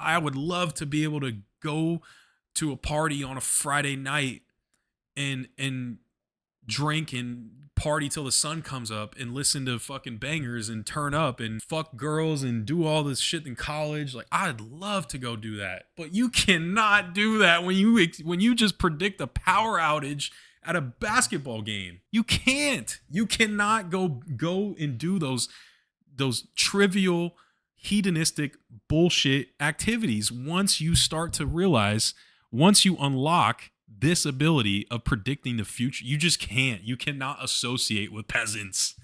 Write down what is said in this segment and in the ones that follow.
I would love to be able to go to a party on a Friday night and drink and party till the sun comes up and listen to fucking bangers and turn up and fuck girls and do all this shit in college. Like, I'd love to go do that, but you cannot do that when you just predict a power outage at a basketball game. You can't. You cannot go and do those trivial hedonistic bullshit activities once you start to realize, once you unlock this ability of predicting the future. You just can't. You cannot associate with peasants.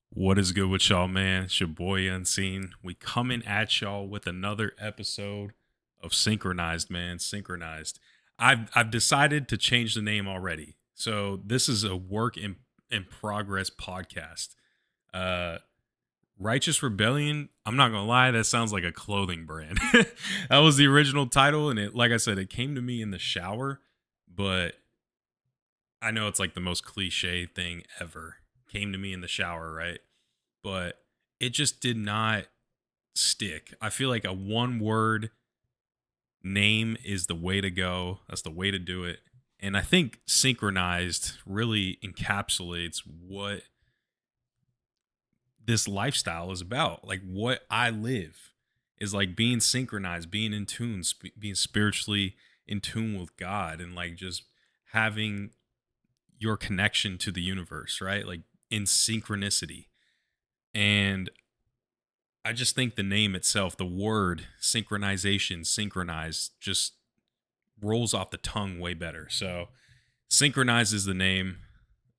What is good with y'all, man? It's your boy Unseen. We coming at y'all with another episode of Synchronized, man. Synchronized. I've decided to change the name already. So this is a work in progress podcast. Righteous Rebellion, I'm not gonna lie, that sounds like a clothing brand. That was the original title, and it, like I said, it came to me in the shower, but I know it's like the most cliche thing ever. Came to me in the shower, right? But it just did not stick. I feel like a one word name is the way to go. That's the way to do it. And I think Synchronized really encapsulates what this lifestyle is about. Like, what I live is like being synchronized, being in tune, being spiritually in tune with God, and like just having your connection to the universe, right? Like in synchronicity. And I just think the name itself, the word synchronization, synchronized, just rolls off the tongue way better. So Synchronized is the name.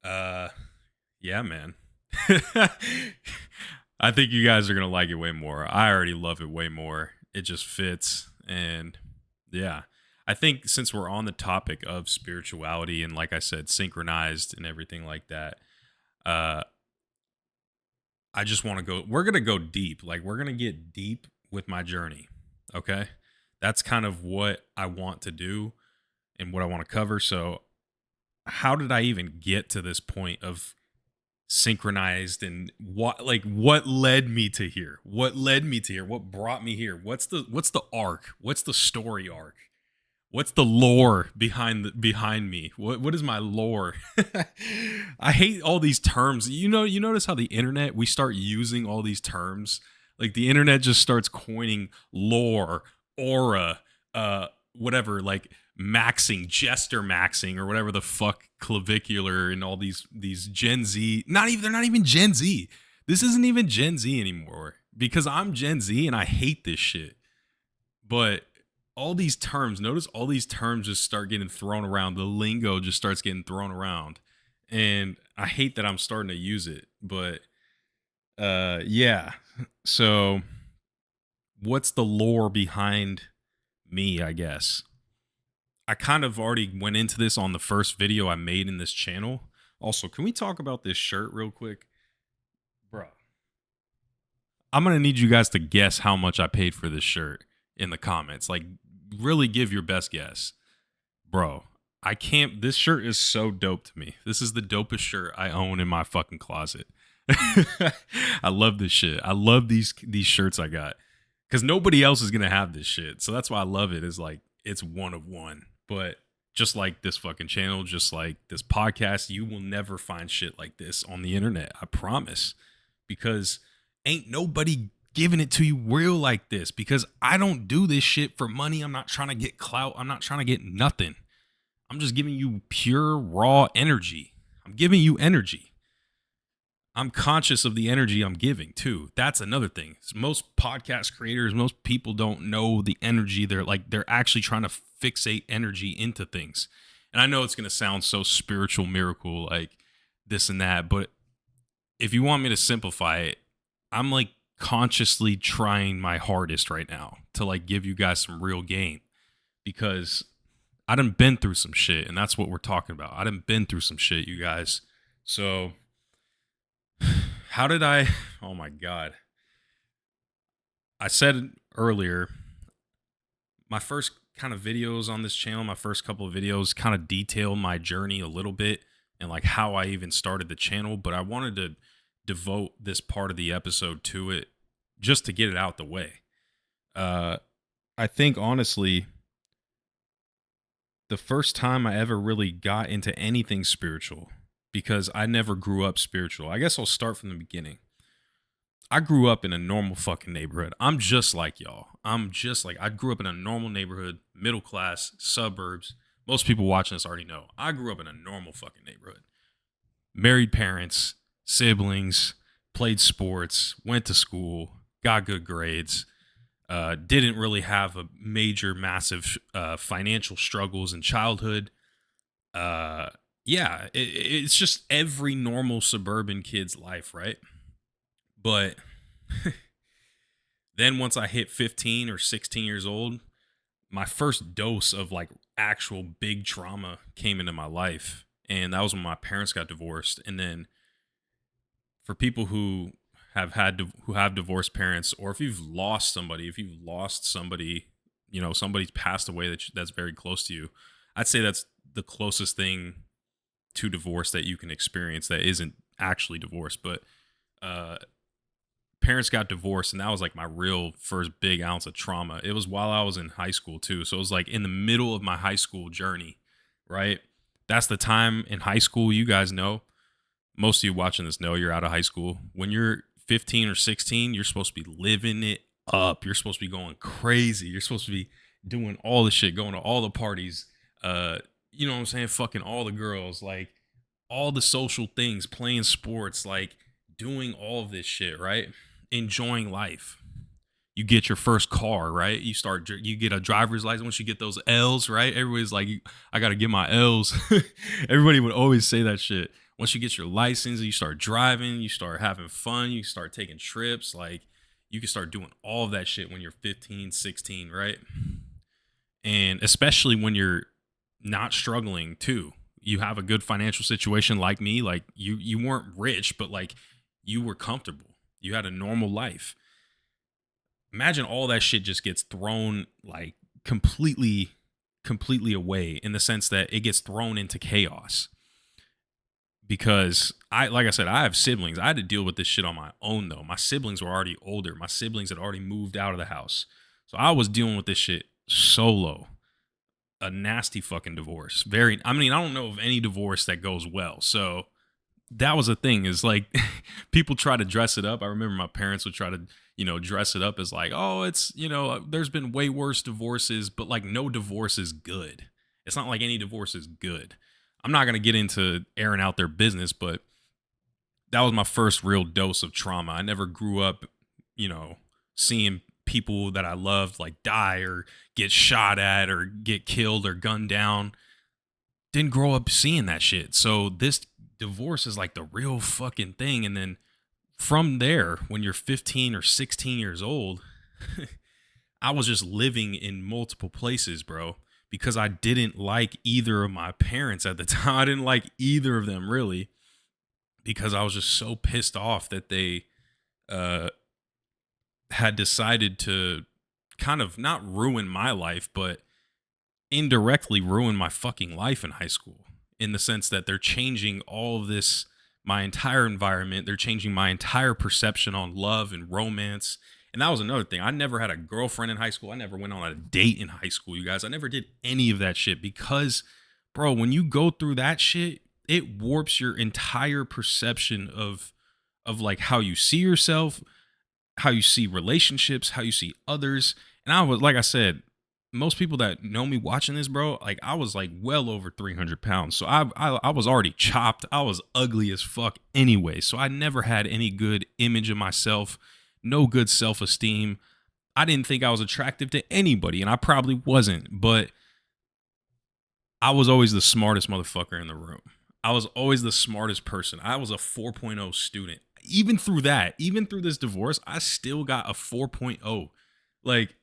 Yeah, man. I think you guys are gonna like it way more. I already love it way more. It just fits. And yeah, I think since we're on the topic of spirituality and, like I said, synchronized and everything like that, I just want to we're gonna go deep. Like, we're gonna get deep with my journey. Okay, that's kind of what I want to do and what I want to cover. So how did I even get to this point of synchronized, and what led me to here? What brought me here? What's the arc? What's the story arc? What's the lore behind me? What is my lore? I hate all these terms. You notice how the internet, we start using all these terms. Like, the internet just starts coining lore, aura, whatever, like jester maxing, or whatever the fuck, clavicular, and all these Gen Z. They're not even Gen Z. This isn't even Gen Z anymore, because I'm Gen Z and I hate this shit. But all these terms, notice all these terms just start getting thrown around. The lingo just starts getting thrown around, and I hate that I'm starting to use it. But yeah. So what's the lore behind me, I guess? I kind of already went into this on the first video I made in this channel. Also, can we talk about this shirt real quick? Bro, I'm going to need you guys to guess how much I paid for this shirt in the comments. Like, really give your best guess. Bro, this shirt is so dope to me. This is the dopest shirt I own in my fucking closet. I love this shit. I love these shirts I got, because nobody else is going to have this shit. So that's why I love it. Is like, it's one of one. But just like this fucking channel, just like this podcast, you will never find shit like this on the internet. I promise. Because ain't nobody giving it to you real like this. Because I don't do this shit for money. I'm not trying to get clout. I'm not trying to get nothing. I'm just giving you pure, raw energy. I'm giving you energy. I'm conscious of the energy I'm giving too. That's another thing. Most podcast creators, most people don't know the energy. They're actually trying to fixate energy into things. And I know it's going to sound so spiritual miracle, like this and that, but if you want me to simplify it, I'm like consciously trying my hardest right now to like give you guys some real game, because I done been through some shit, and that's what we're talking about. I done been through some shit, you guys. So how did oh my God. I said earlier, my first kind of videos on this channel, my first couple of videos kind of detail my journey a little bit and like how I even started the channel, but I wanted to devote this part of the episode to it just to get it out the way. Uh, I think honestly, the first time I ever really got into anything spiritual, because I never grew up spiritual. I guess I'll start from the beginning. I grew up in a normal fucking neighborhood. I'm just like y'all. I grew up in a normal neighborhood, middle class, suburbs. Most people watching this already know. I grew up in a normal fucking neighborhood. Married parents, siblings, played sports, went to school, got good grades. Didn't really have a major, massive financial struggles in childhood. Uh, yeah, it's just every normal suburban kid's life, right? But then once I hit 15 or 16 years old, my first dose of like actual big trauma came into my life. And that was when my parents got divorced. And then for people who who have divorced parents, or if you've lost somebody, somebody's passed away that's very close to you, I'd say that's the closest thing to divorce that you can experience that isn't actually divorce. But uh parents got divorced, and that was like my real first big ounce of trauma. It was while I was in high school too, so it was like in the middle of my high school journey, right? That's the time in high school, you guys know, most of you watching this know, you're out of high school. When you're 15 or 16, you're supposed to be living it up. You're supposed to be going crazy. You're supposed to be doing all the shit, going to all the parties. Uh, you know what I'm saying? Fucking all the girls, like all the social things, playing sports, like doing all of this shit, right? Enjoying life. You get your first car, right? You get a driver's license. Once you get those L's, right? Everybody's like, I got to get my L's. Everybody would always say that shit. Once you get your license, you start driving, you start having fun, you start taking trips. Like, you can start doing all of that shit when you're 15, 16, right? And especially when you're not struggling too. You have a good financial situation like me. Like, you weren't rich, but like you were comfortable. You had a normal life. Imagine all that shit just gets thrown like completely away, in the sense that it gets thrown into chaos. Because like I said, I have siblings. I had to deal with this shit on my own though. My siblings were already older. My siblings had already moved out of the house. So I was dealing with this shit solo. A nasty fucking divorce. I mean, I don't know of any divorce that goes well. So that was the thing, is like people try to dress it up. I remember my parents would try to, dress it up as like, oh, it's, there's been way worse divorces, but like no divorce is good. It's not like any divorce is good. I'm not going to get into airing out their business, but that was my first real dose of trauma. I never grew up, seeing people that I loved like die or get shot at or get killed or gunned down. Didn't grow up seeing that shit. So this divorce is like the real fucking thing. And then from there, when you're 15 or 16 years old, I was just living in multiple places, bro, because I didn't like either of my parents at the time. I didn't like either of them really, because I was just so pissed off that they uh, had decided to kind of not ruin my life, but indirectly ruin my fucking life in high school, in the sense that they're changing all of this, my entire environment. They're changing my entire perception on love and romance. And that was another thing. I never had a girlfriend in high school. I never went on a date in high school, you guys. I never did any of that shit because, bro, when you go through that shit, it warps your entire perception of like how you see yourself, how you see relationships, how you see others. And I was, like I said, most people that know me watching this, bro, like I was like well over 300 pounds. So I was already chopped. I was ugly as fuck anyway. So I never had any good image of myself, no good self-esteem. I didn't think I was attractive to anybody, and I probably wasn't, but I was always the smartest motherfucker in the room. I was always the smartest person. I was a 4.0 student. Even through that, even through this divorce, I still got a 4.0. Like,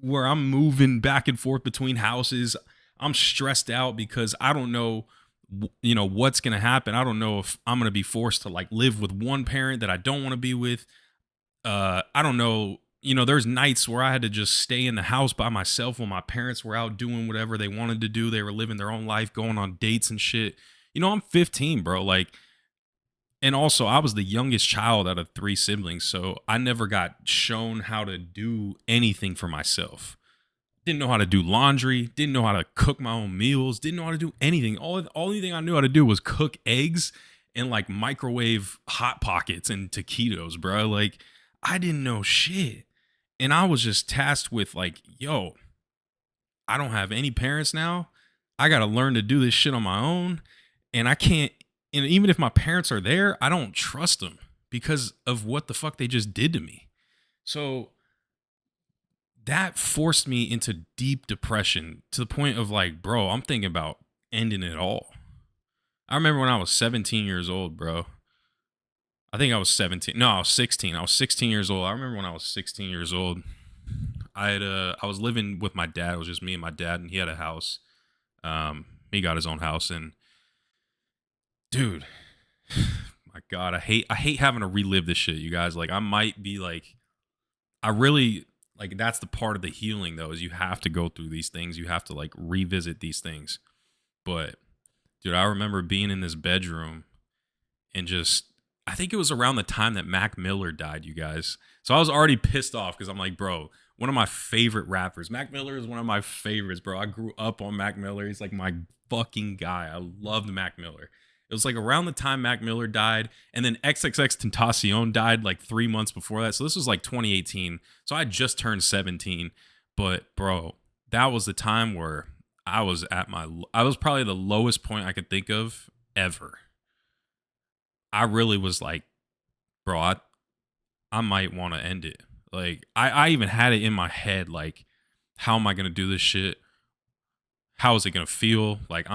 where I'm moving back and forth between houses, I'm stressed out because I don't know, what's going to happen. I don't know if I'm going to be forced to like live with one parent that I don't want to be with. I don't know. There's nights where I had to just stay in the house by myself when my parents were out doing whatever they wanted to do. They were living their own life, going on dates and shit. I'm 15, bro. Like, And also, I was the youngest child out of three siblings, so I never got shown how to do anything for myself. Didn't know how to do laundry, didn't know how to cook my own meals, didn't know how to do anything. Only thing I knew how to do was cook eggs and like microwave hot pockets and taquitos, bro. Like I didn't know shit. And I was just tasked with like, yo, I don't have any parents now. I got to learn to do this shit on my own. And I can't, and even if my parents are there, I don't trust them because of what the fuck they just did to me. So that forced me into deep depression to the point of like, bro, I'm thinking about ending it all. I remember when I was 17 years old, bro. I think I was 17. No, I was 16. I was 16 years old. I remember when I was 16 years old. I was living with my dad. It was just me and my dad, and he had a house. He got his own house, and dude, my God, I hate having to relive this shit, you guys. Like, I might be like, I really like that's the part of the healing though, is you have to go through these things. You have to like revisit these things. But dude, I remember being in this bedroom and just I think it was around the time that Mac Miller died, you guys. So I was already pissed off because I'm like, bro, one of my favorite rappers. Mac Miller is one of my favorites, bro. I grew up on Mac Miller. He's like my fucking guy. I loved Mac Miller. It was like around the time Mac Miller died, and then XXX Tentacion died like 3 months before that. So this was like 2018. So I just turned 17. But bro, that was the time where I was probably the lowest point I could think of ever. I really was like, bro, I might want to end it. Like, I even had it in my head, like, how am I gonna do this shit? How is it gonna feel? Like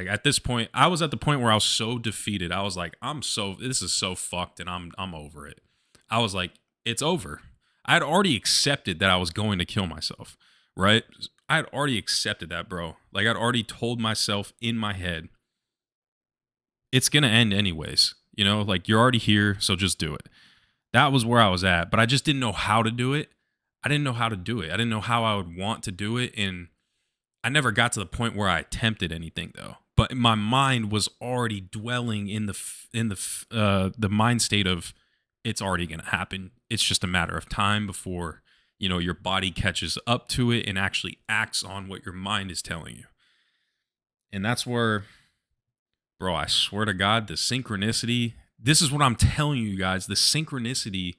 at this point, I was at the point where I was so defeated. I was like, this is so fucked, and I'm over it. I was like, it's over. I had already accepted that I was going to kill myself, right? I had already accepted that, bro. Like I'd already told myself in my head, it's gonna end anyways. You know, like you're already here, so just do it. That was where I was at, but I just didn't know how to do it. I didn't know how to do it. I didn't know how I would want to do it, and I never got to the point where I attempted anything though. But my mind was already dwelling in the mind state of it's already going to happen. It's just a matter of time before your body catches up to it and actually acts on what your mind is telling you. And that's where, bro, I swear to God, the synchronicity. This is what I'm telling you guys. The synchronicity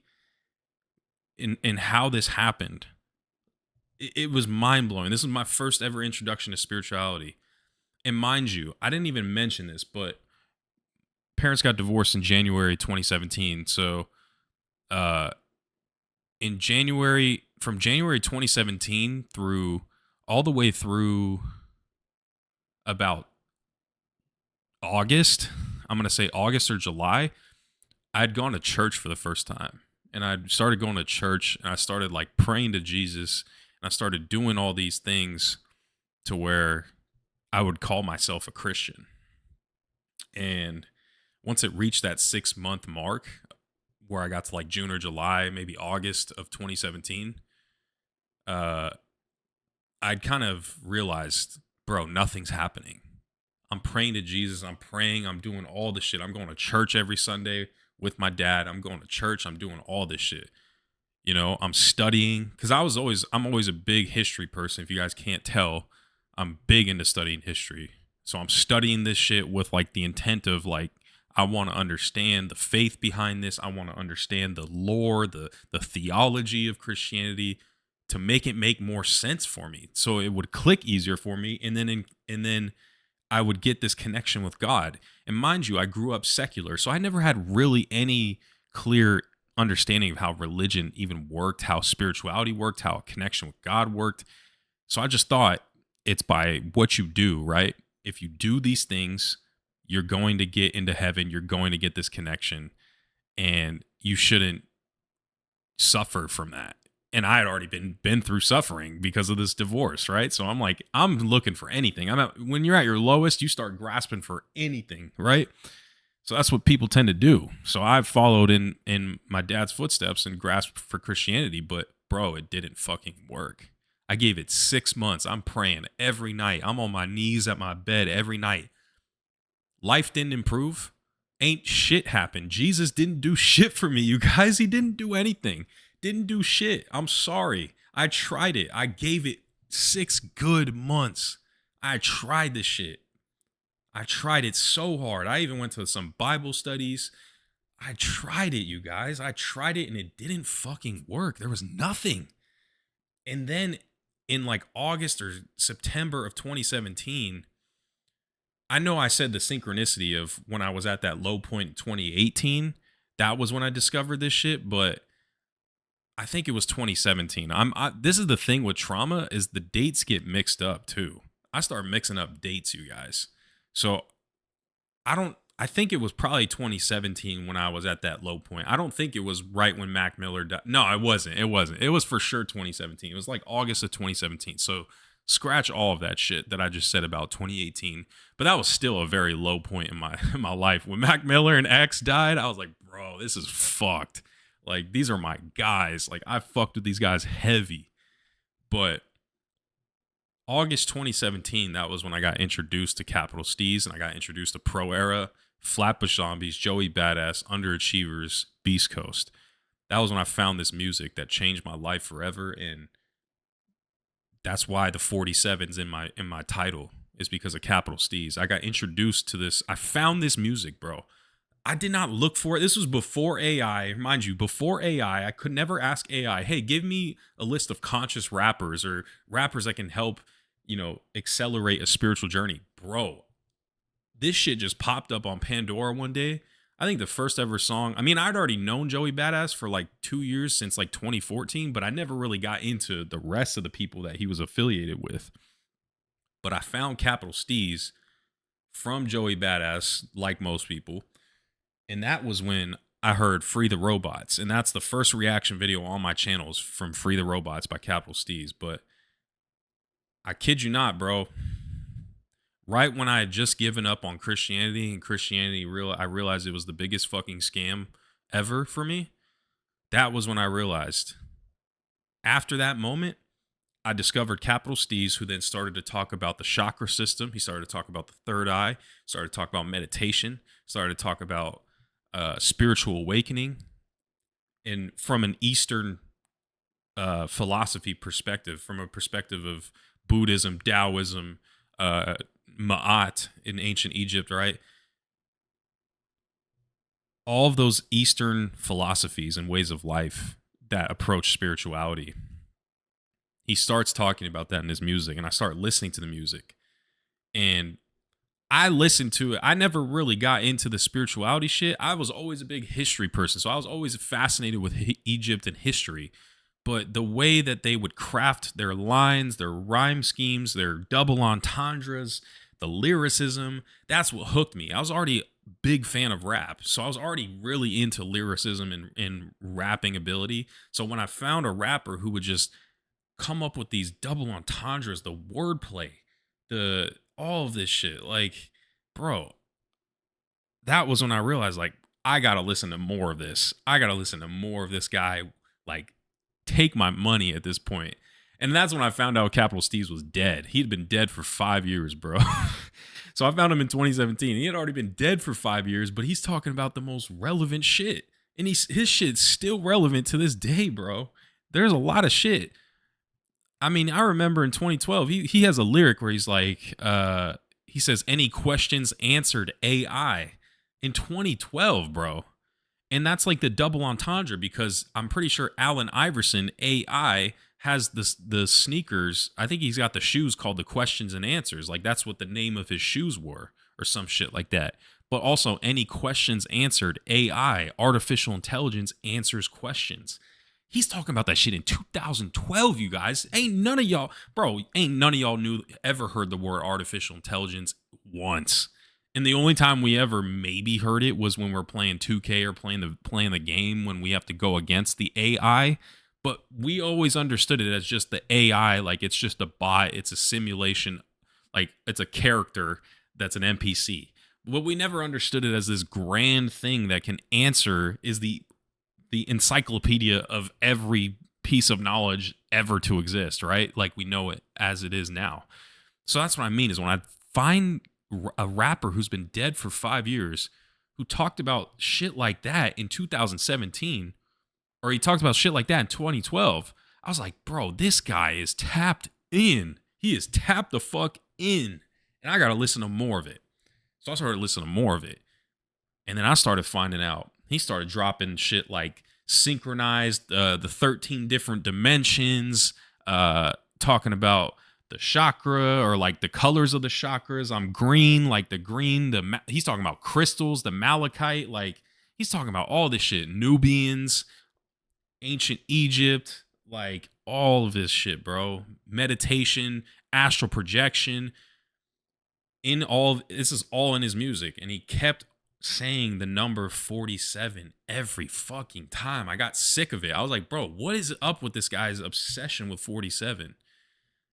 in how this happened. It was mind blowing. This is my first ever introduction to spirituality. And mind you, I didn't even mention this, but parents got divorced in January 2017. So, from January 2017 through all the way through about August, I'm going to say August or July, I had gone to church for the first time. And I started going to church, and I started like praying to Jesus, and I started doing all these things to where I would call myself a Christian. And once it reached that 6 month mark where I got to like June or July, maybe August of 2017, I'd kind of realized, bro, nothing's happening. I'm praying to Jesus. I'm praying. I'm doing all this shit. I'm going to church every Sunday with my dad. I'm going to church. I'm doing all this shit. I'm studying because I'm always a big history person. If you guys can't tell, I'm big into studying history. So I'm studying this shit with like the intent of like, I want to understand the faith behind this. I want to understand the lore, the theology of Christianity to make it make more sense for me. So it would click easier for me. And then I would get this connection with God. And mind you, I grew up secular. So I never had really any clear understanding of how religion even worked, how spirituality worked, how a connection with God worked. So I just thought it's by what you do, right? If you do these things, you're going to get into heaven. You're going to get this connection, and you shouldn't suffer from that. And I had already been through suffering because of this divorce, right? So I'm like, I'm looking for anything. When you're at your lowest, you start grasping for anything, right? So that's what people tend to do. So I've followed in my dad's footsteps and grasped for Christianity, but bro, it didn't fucking work. I gave it 6 months. I'm praying every night. I'm on my knees at my bed every night. Life didn't improve. ain't shit happened. Jesus didn't do shit for me, you guys. He didn't do anything. Didn't do shit. I'm sorry. I tried it. I gave it 6 good months. I tried this shit. I tried it so hard. I even went to some Bible studies. I tried it, you guys. I tried it and it didn't fucking work. There was nothing. And then in like August or September of 2017, I know I said the synchronicity of when I was at that low point in 2018. That was when I discovered this shit, but I think it was 2017. This is the thing with trauma is the dates get mixed up too. I start mixing up dates, you guys. So I think it was probably 2017 when I was at that low point. I don't think it was right when Mac Miller died. No, it wasn't. It wasn't. It was for sure 2017. It was like August of 2017. So scratch all of that shit that I just said about 2018. But that was still a very low point in my life. When Mac Miller and X died, I was like, bro, this is fucked. Like, these are my guys. Like, I fucked with these guys heavy. But August 2017, that was when I got introduced to Capital Steez and I got introduced to Pro Era, Flatbush Zombies, Joey Badass, Underachievers, Beast Coast. That was when I found this music that changed my life forever, and that's why the 47's in my title is because of Capital Steez. I got introduced to this. I found this music, bro. I did not look for it. This was before AI, mind you, before AI. I could never ask AI, hey, give me a list of conscious rappers or rappers that can help, accelerate a spiritual journey. Bro, this shit just popped up on Pandora one day. I think the first ever song, I'd already known Joey Badass for like 2 years since like 2014, but I never really got into the rest of the people that he was affiliated with. But I found Capital Steez from Joey Badass, like most people. And that was when I heard Free the Robots. And that's the first reaction video on my channel is from Free the Robots by Capital Steez. But I kid you not, bro. Right when I had just given up on Christianity and I realized it was the biggest fucking scam ever for me. That was when I realized. After that moment, I discovered Capital Steez, who then started to talk about the chakra system. He started to talk about the third eye, started to talk about meditation, started to talk about spiritual awakening, and from an Eastern philosophy perspective, from a perspective of Buddhism, Taoism, Ma'at in ancient Egypt, right? All of those Eastern philosophies and ways of life that approach spirituality. He starts talking about that in his music, and I start listening to the music. And I listened to it. I never really got into the spirituality shit. I was always a big history person, so I was always fascinated with Egypt and history. But the way that they would craft their lines, their rhyme schemes, their double entendres, the lyricism, that's what hooked me. I was already a big fan of rap, so I was already really into lyricism and rapping ability. So when I found a rapper who would just come up with these double entendres, the wordplay, all of this shit, like, bro, that was when I realized, like, I gotta listen to more of this. I gotta listen to more of this guy, like, take my money at this point. And that's when I found out Capital Steez was dead. He'd been dead for 5 years, bro. So I found him in 2017. He had already been dead for 5 years, but he's talking about the most relevant shit. And his shit's still relevant to this day, bro. There's a lot of shit. I remember in 2012, he has a lyric where he's like, he says, any questions answered AI in 2012, bro. And that's like the double entendre, because I'm pretty sure Allen Iverson, AI, has the sneakers. I think he's got the shoes called the questions and answers. Like, that's what the name of his shoes were or some shit like that. But also, any questions answered, AI, artificial intelligence, answers questions. He's talking about that shit in 2012, you guys. Ain't none of y'all ever heard the word artificial intelligence once. And the only time we ever maybe heard it was when we're playing 2K or playing the game when we have to go against the AI. But we always understood it as just the AI, like it's just a bot, it's a simulation, like it's a character that's an NPC. What we never understood it as this grand thing that can answer is the encyclopedia of every piece of knowledge ever to exist, right? Like we know it as it is now. So that's what I mean, is when I find a rapper who's been dead for 5 years, who talked about shit like that in 2017, or he talked about shit like that in 2012. I was like, bro, this guy is tapped in. He is tapped the fuck in. And I got to listen to more of it. So I started listening to more of it. And then I started finding out he started dropping shit like Synchronized, the 13 different dimensions, talking about the chakra or like the colors of the chakras. I'm green, like the green, he's talking about crystals, the malachite, like he's talking about all this shit, Nubians, ancient Egypt, like all of this shit, bro. Meditation, astral projection, in all this is all in his music, and he kept saying the number 47 every fucking time. I got sick of it. I was like, bro, what is up with this guy's obsession with 47?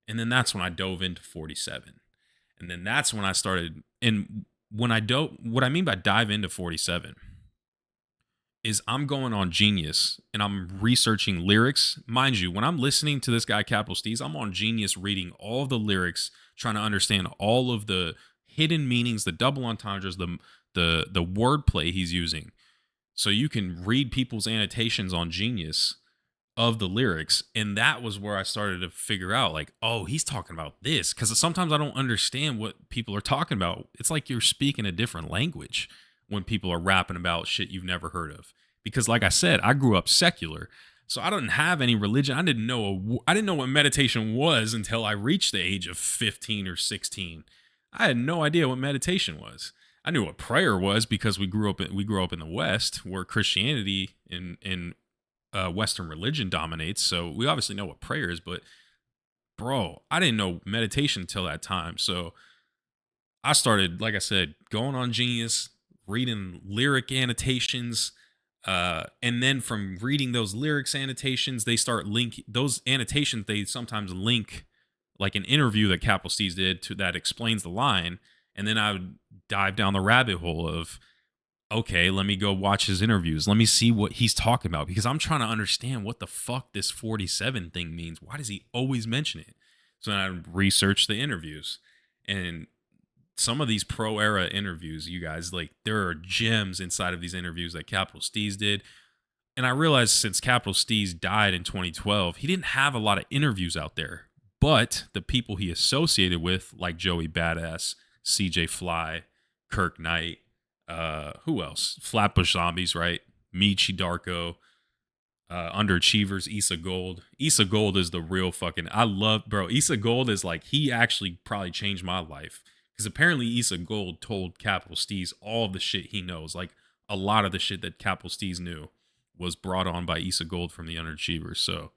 And then that's when I dove into 47. And then that's when I started, and when I dove, what I mean by dive into 47 is I'm going on Genius and I'm researching lyrics. Mind you, when I'm listening to this guy Capital Steez, I'm on Genius reading all the lyrics, trying to understand all of the hidden meanings, the double entendres, the wordplay he's using. So you can read people's annotations on Genius of the lyrics. And that was where I started to figure out, like, oh, he's talking about this. Because sometimes I don't understand what people are talking about. It's like you're speaking a different language when people are rapping about shit you've never heard of. Because like I said, I grew up secular. So I didn't have any religion. I didn't know what meditation was until I reached the age of 15 or 16. I had no idea what meditation was. I knew what prayer was because we grew up in the West, where Christianity in Western religion dominates. So we obviously know what prayer is, but bro, I didn't know meditation until that time. So I started, like I said, going on Genius, reading lyric annotations, and then from reading those lyrics annotations, they start those annotations. They sometimes link like an interview that Capital Steez did to that explains the line, and then I would dive down the rabbit hole of, okay, let me go watch his interviews. Let me see what he's talking about, because I'm trying to understand what the fuck this 47 thing means. Why does he always mention it? So then I researched the interviews, and some of these pro era interviews, you guys, like, there are gems inside of these interviews that Capital Steez did. And I realized since Capital Steez died in 2012, he didn't have a lot of interviews out there. But the people he associated with, like Joey Badass, CJ Fly, Kirk Knight, who else? Flatbush Zombies, right? Michi Darko, Underachievers, Issa Gold. Issa Gold is the real fucking, I love, bro. Issa Gold is like, he actually probably changed my life. Because apparently Issa Gold told Capital Steez all of the shit he knows. Like, a lot of the shit that Capital Steez knew was brought on by Issa Gold from the Underachievers. So,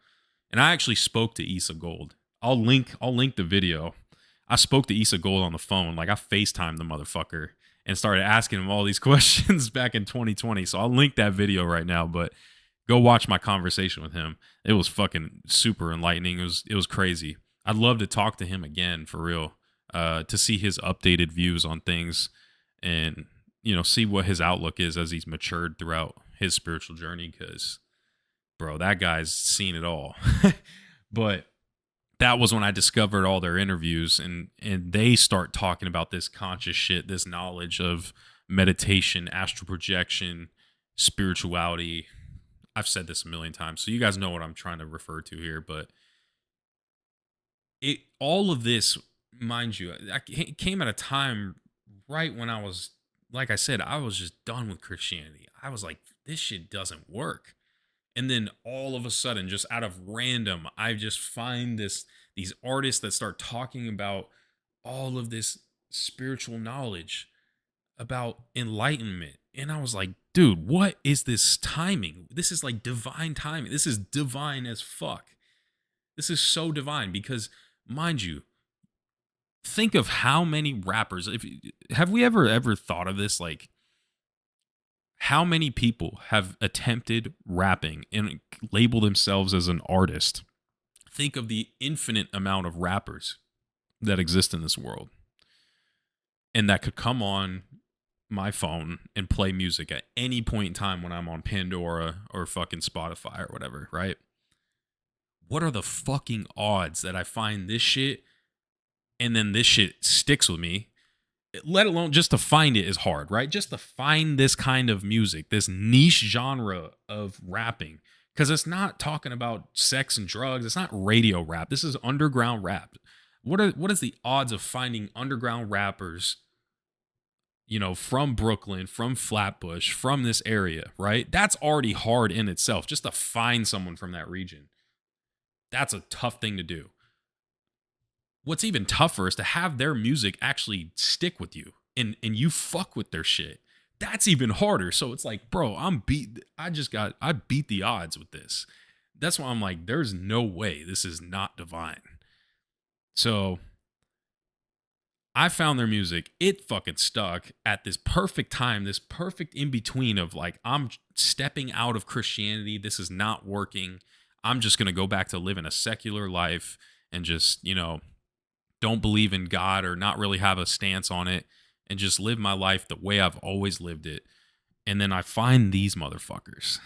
and I actually spoke to Issa Gold. I'll link the video. I spoke to Issa Gold on the phone. Like, I FaceTimed the motherfucker and started asking him all these questions back in 2020. So I'll link that video right now, but go watch my conversation with him. It was fucking super enlightening. It was crazy. I'd love to talk to him again, for real, to see his updated views on things and, you know, see what his outlook is as he's matured throughout his spiritual journey. Because, bro, that guy's seen it all. But that was when I discovered all their interviews, and they start talking about this conscious shit, this knowledge of meditation, astral projection, spirituality. I've said this a million times, so you guys know what I'm trying to refer to here, but all of this, mind you, it came at a time right when I was, like I said, I was just done with Christianity. I was like, this shit doesn't work. And then all of a sudden, just out of random, I just find these artists that start talking about all of this spiritual knowledge, about enlightenment. And I was like, dude, what is this timing? This is like divine timing. This is divine as fuck. This is so divine because, mind you, think of how many rappers, have we ever thought of this? Like, how many people have attempted rapping and label themselves as an artist? Think of the infinite amount of rappers that exist in this world and that could come on my phone and play music at any point in time when I'm on Pandora or fucking Spotify or whatever, right? What are the fucking odds that I find this shit and then this shit sticks with me let alone just to find it is hard, right? Just to find this kind of music, this niche genre of rapping, because it's not talking about sex and drugs. It's not radio rap. This is underground rap. What is the odds of finding underground rappers, from Brooklyn, from Flatbush, from this area, right? That's already hard in itself just to find someone from that region. That's a tough thing to do. What's even tougher is to have their music actually stick with you and you fuck with their shit. That's even harder. So it's like, bro, I beat the odds with this. That's why I'm like, there's no way this is not divine. So I found their music. It fucking stuck at this perfect time, this perfect in between of like, I'm stepping out of Christianity. This is not working. I'm just going to go back to living a secular life and just, don't believe in God or not really have a stance on it and just live my life the way I've always lived it. And then I find these motherfuckers.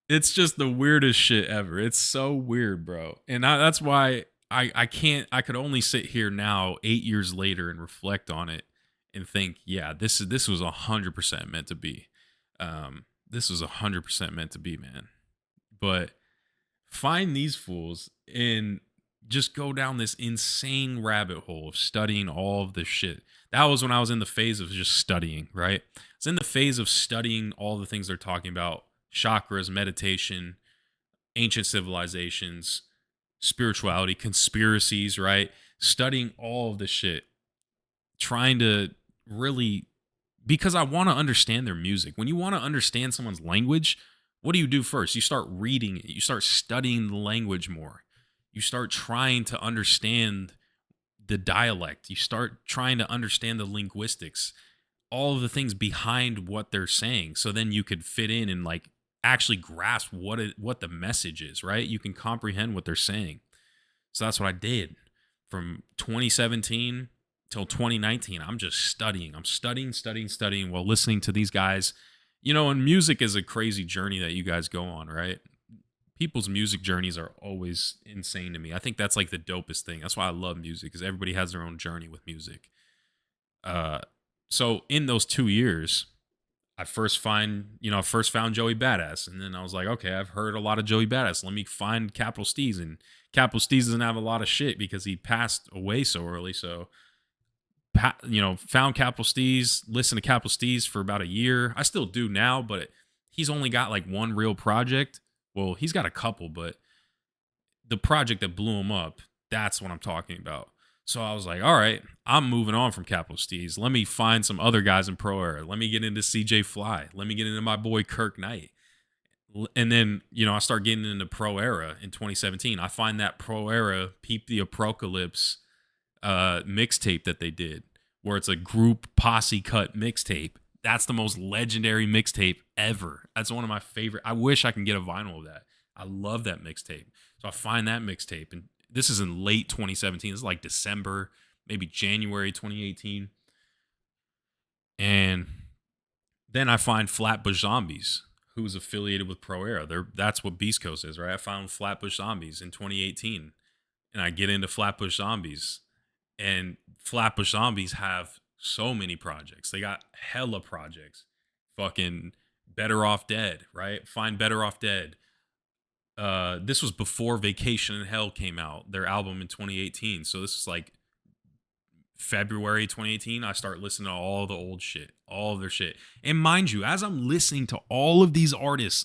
It's just the weirdest shit ever. It's so weird, bro. And that's why I could only sit here now 8 years later and reflect on it and think, yeah, this was 100% meant to be. This was 100% meant to be, man. But find these fools and just go down this insane rabbit hole of studying all of this shit. That was when I was in the phase of just studying, right? It's in the phase of studying all the things they're talking about: chakras, meditation, ancient civilizations, spirituality, conspiracies, right? Studying all of this shit, trying to really, because I want to understand their music. When you want to understand someone's language, what do you do first? You start reading it. You start studying the language more. You start trying to understand the dialect. You start trying to understand the linguistics, all of the things behind what they're saying. So then you could fit in and like actually grasp what the message is, right? You can comprehend what they're saying. So that's what I did from 2017 till 2019. I'm just studying. I'm studying while listening to these guys. And music is a crazy journey that you guys go on, right? People's music journeys are always insane to me. I think that's like the dopest thing. That's why I love music, because everybody has their own journey with music. So in those 2 years, I first found Joey Badass, and then I was like, okay, I've heard a lot of Joey Badass. Let me find Capital Steez, and Capital Steez doesn't have a lot of shit because he passed away so early. So, found Capital Steez, listened to Capital Steez for about a year. I still do now, but he's only got like one real project. Well, he's got a couple, but the project that blew him up, that's what I'm talking about. So I was like, all right, I'm moving on from Capital Steez. Let me find some other guys in Pro Era. Let me get into CJ Fly. Let me get into my boy Kirk Knight. And then, I start getting into Pro Era in 2017. I find that Pro Era Peep the Apocalypse mixtape that they did, where it's a group posse cut mixtape. That's the most legendary mixtape ever. That's one of my favorite. I wish I can get a vinyl of that. I love that mixtape. So I find that mixtape, and this is in late 2017. This is like December, maybe January 2018. And then I find Flatbush Zombies, who's affiliated with Pro Era. That's what Beast Coast is, right? I found Flatbush Zombies in 2018, and I get into Flatbush Zombies, and Flatbush Zombies have so many projects. They got hella projects. Fucking Better Off Dead, right? Find Better Off Dead. This was before Vacation in Hell came out, their album in 2018. So this is like February 2018. I start listening to all the old shit, all of their shit. And mind you, as I'm listening to all of these artists,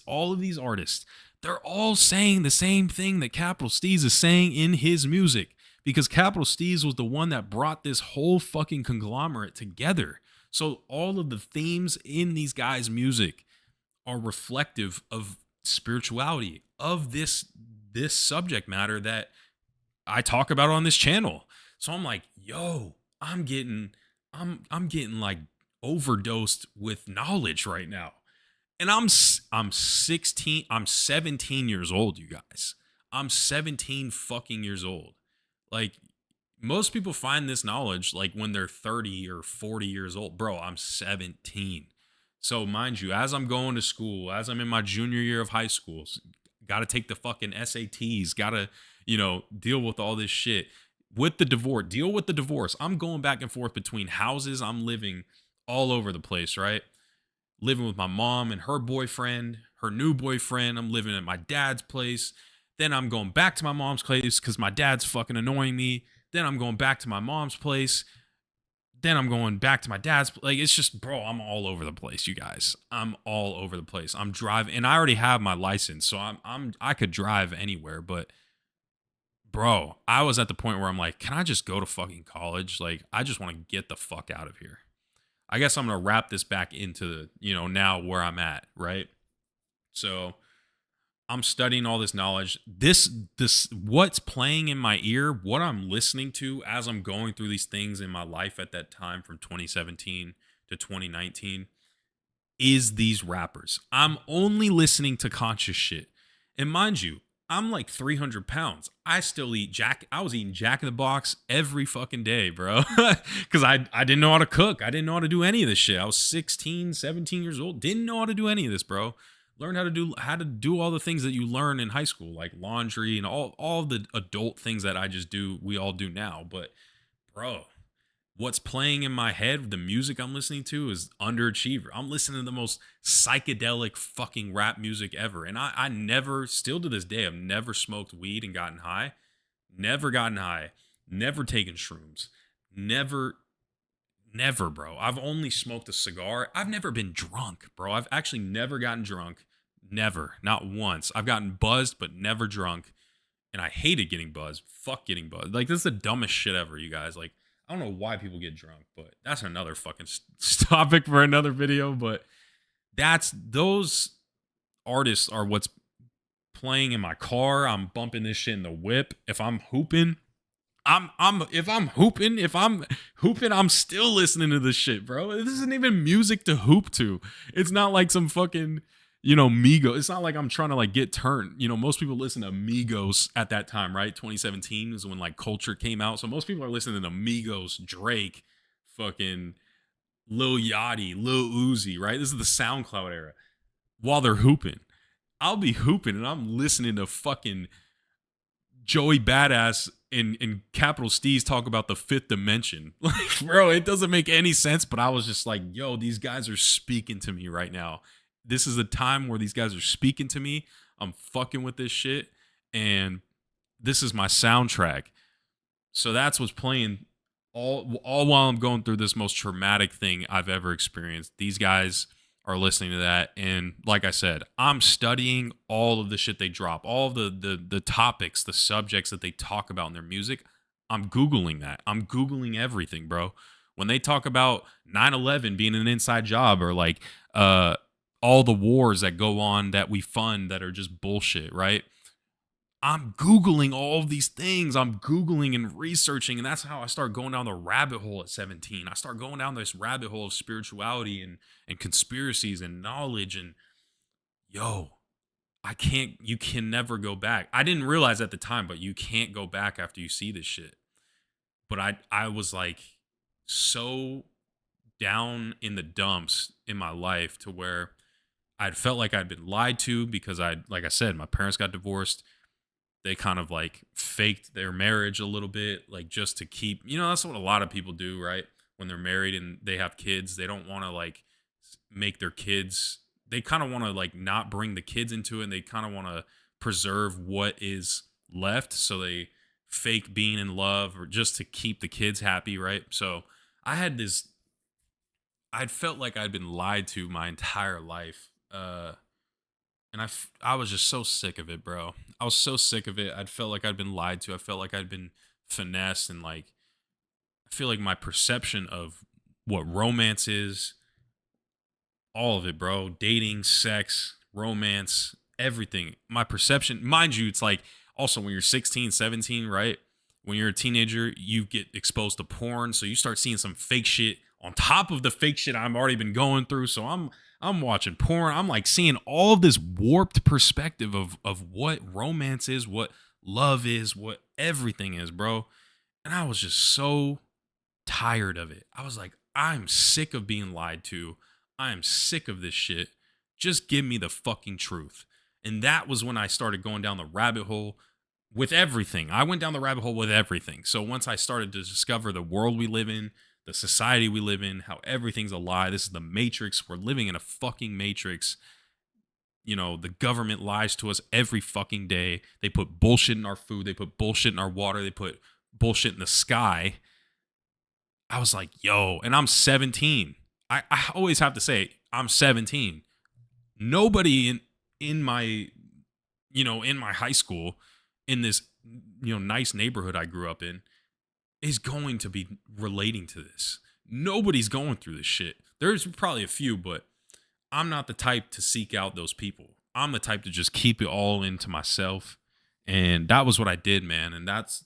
they're all saying the same thing that Capital Steez is saying in his music. Because Capital Steez was the one that brought this whole fucking conglomerate together. So all of the themes in these guys' music are reflective of spirituality, of this subject matter that I talk about on this channel. So I'm like, yo, I'm getting like overdosed with knowledge right now. And I'm 17 years old, you guys. I'm 17 fucking years old. Like, most people find this knowledge like when they're 30 or 40 years old. Bro, I'm 17. So mind you, as I'm going to school, as I'm in my junior year of high school, got to take the fucking SATs, got to, deal with all this shit. with the divorce, deal with the divorce. I'm going back and forth between houses. I'm living all over the place, right? Living with my mom and her boyfriend, her new boyfriend. I'm living at my dad's place. Then I'm going back to my mom's place because my dad's fucking annoying me. Then I'm going back to my mom's place. Then I'm going back to my dad's. Like, it's just, bro, I'm all over the place, you guys. I'm all over the place. I'm driving, and I already have my license, so I could drive anywhere. But bro, I was at the point where I'm like, can I just go to fucking college? Like, I just want to get the fuck out of here. I guess I'm gonna wrap this back into the, now where I'm at, right? So I'm studying all this knowledge. This what's playing in my ear, what I'm listening to as I'm going through these things in my life at that time from 2017 to 2019 is these rappers. I'm only listening to conscious shit. And mind you, I'm like 300 pounds. I still eat I was eating Jack in the Box every fucking day, bro. Because I didn't know how to cook. I didn't know how to do any of this shit. I was 16, 17 years old. Didn't know how to do any of this, bro. Learned how to do all the things that you learn in high school, like laundry and all the adult things that we all do now. But bro, what's playing in my head, the music I'm listening to is underachiever. I'm listening to the most psychedelic fucking rap music ever. And I never, still to this day, I've never smoked weed and gotten high. Never gotten high. Never taken shrooms. Never, never, bro. I've only smoked a cigar. I've never been drunk, bro. I've actually never gotten drunk. Never. Not once. I've gotten buzzed, but never drunk. And I hated getting buzzed. Fuck getting buzzed. Like, this is the dumbest shit ever, you guys. Like, I don't know why people get drunk, but that's another fucking topic for another video. But those artists are what's playing in my car. I'm bumping this shit in the whip. If I'm hooping, if I'm hooping, I'm still listening to this shit, bro. This isn't even music to hoop to. It's not like some fucking, Migos. It's not like I'm trying to like get turned. Most people listen to Migos at that time, right? 2017 is when like Culture came out. So most people are listening to Migos, Drake, fucking Lil Yachty, Lil Uzi, right? This is the SoundCloud era. While they're hooping, I'll be hooping and I'm listening to fucking Joey Badass and Capital Steez talk about the fifth dimension. Like, bro, it doesn't make any sense, but I was just like, yo, these guys are speaking to me right now. This is a time where these guys are speaking to me. I'm fucking with this shit, and this is my soundtrack. So that's what's playing all while I'm going through this most traumatic thing I've ever experienced. These guys are listening to that, and like I said, I'm studying all of the shit they drop, all of the topics, the subjects that they talk about in their music. I'm Googling that. I'm Googling everything, bro. When they talk about 9/11 being an inside job, or like all the wars that go on that we fund that are just bullshit, right? I'm Googling all of these things. I'm Googling and researching. And that's how I start going down the rabbit hole at 17. I start going down this rabbit hole of spirituality and conspiracies and knowledge. And yo, you can never go back. I didn't realize at the time, but you can't go back after you see this shit. But I was like so down in the dumps in my life to where I'd felt like I'd been lied to because like I said, my parents got divorced. They kind of like faked their marriage a little bit, like just to keep, that's what a lot of people do, right? When they're married and they have kids, they don't want to like make their kids, they kind of want to like not bring the kids into it. And they kind of want to preserve what is left. So they fake being in love or just to keep the kids happy, right? So I'd felt like I'd been lied to my entire life. And I was just so sick of it, bro. I was so sick of it. I'd felt like I'd been lied to. I felt like I'd been finessed. And like, I feel like my perception of what romance is, all of it, bro. Dating, sex, romance, everything. My perception, mind you, it's like also when you're 16, 17, right? When you're a teenager, you get exposed to porn. So you start seeing some fake shit on top of the fake shit I've already been going through. So I'm watching porn. I'm like seeing all of this warped perspective of what romance is, what love is, what everything is, bro. And I was just so tired of it. I was like, I'm sick of being lied to. I am sick of this shit. Just give me the fucking truth. And that was when I started going down the rabbit hole with everything. I went down the rabbit hole with everything. So once I started to discover the world we live in, the society we live in, how everything's a lie. This is the matrix. We're living in a fucking matrix. You know, the government lies to us every fucking day. They put bullshit in our food. They put bullshit in our water. They put bullshit in the sky. I was like, yo, and I'm 17. I always have to say, I'm 17. Nobody in my, in my high school, in this, nice neighborhood I grew up in, is going to be relating to this. Nobody's going through this shit. There's probably a few, but I'm not the type to seek out those people. I'm the type to just keep it all into myself. And that was what I did, man. And that's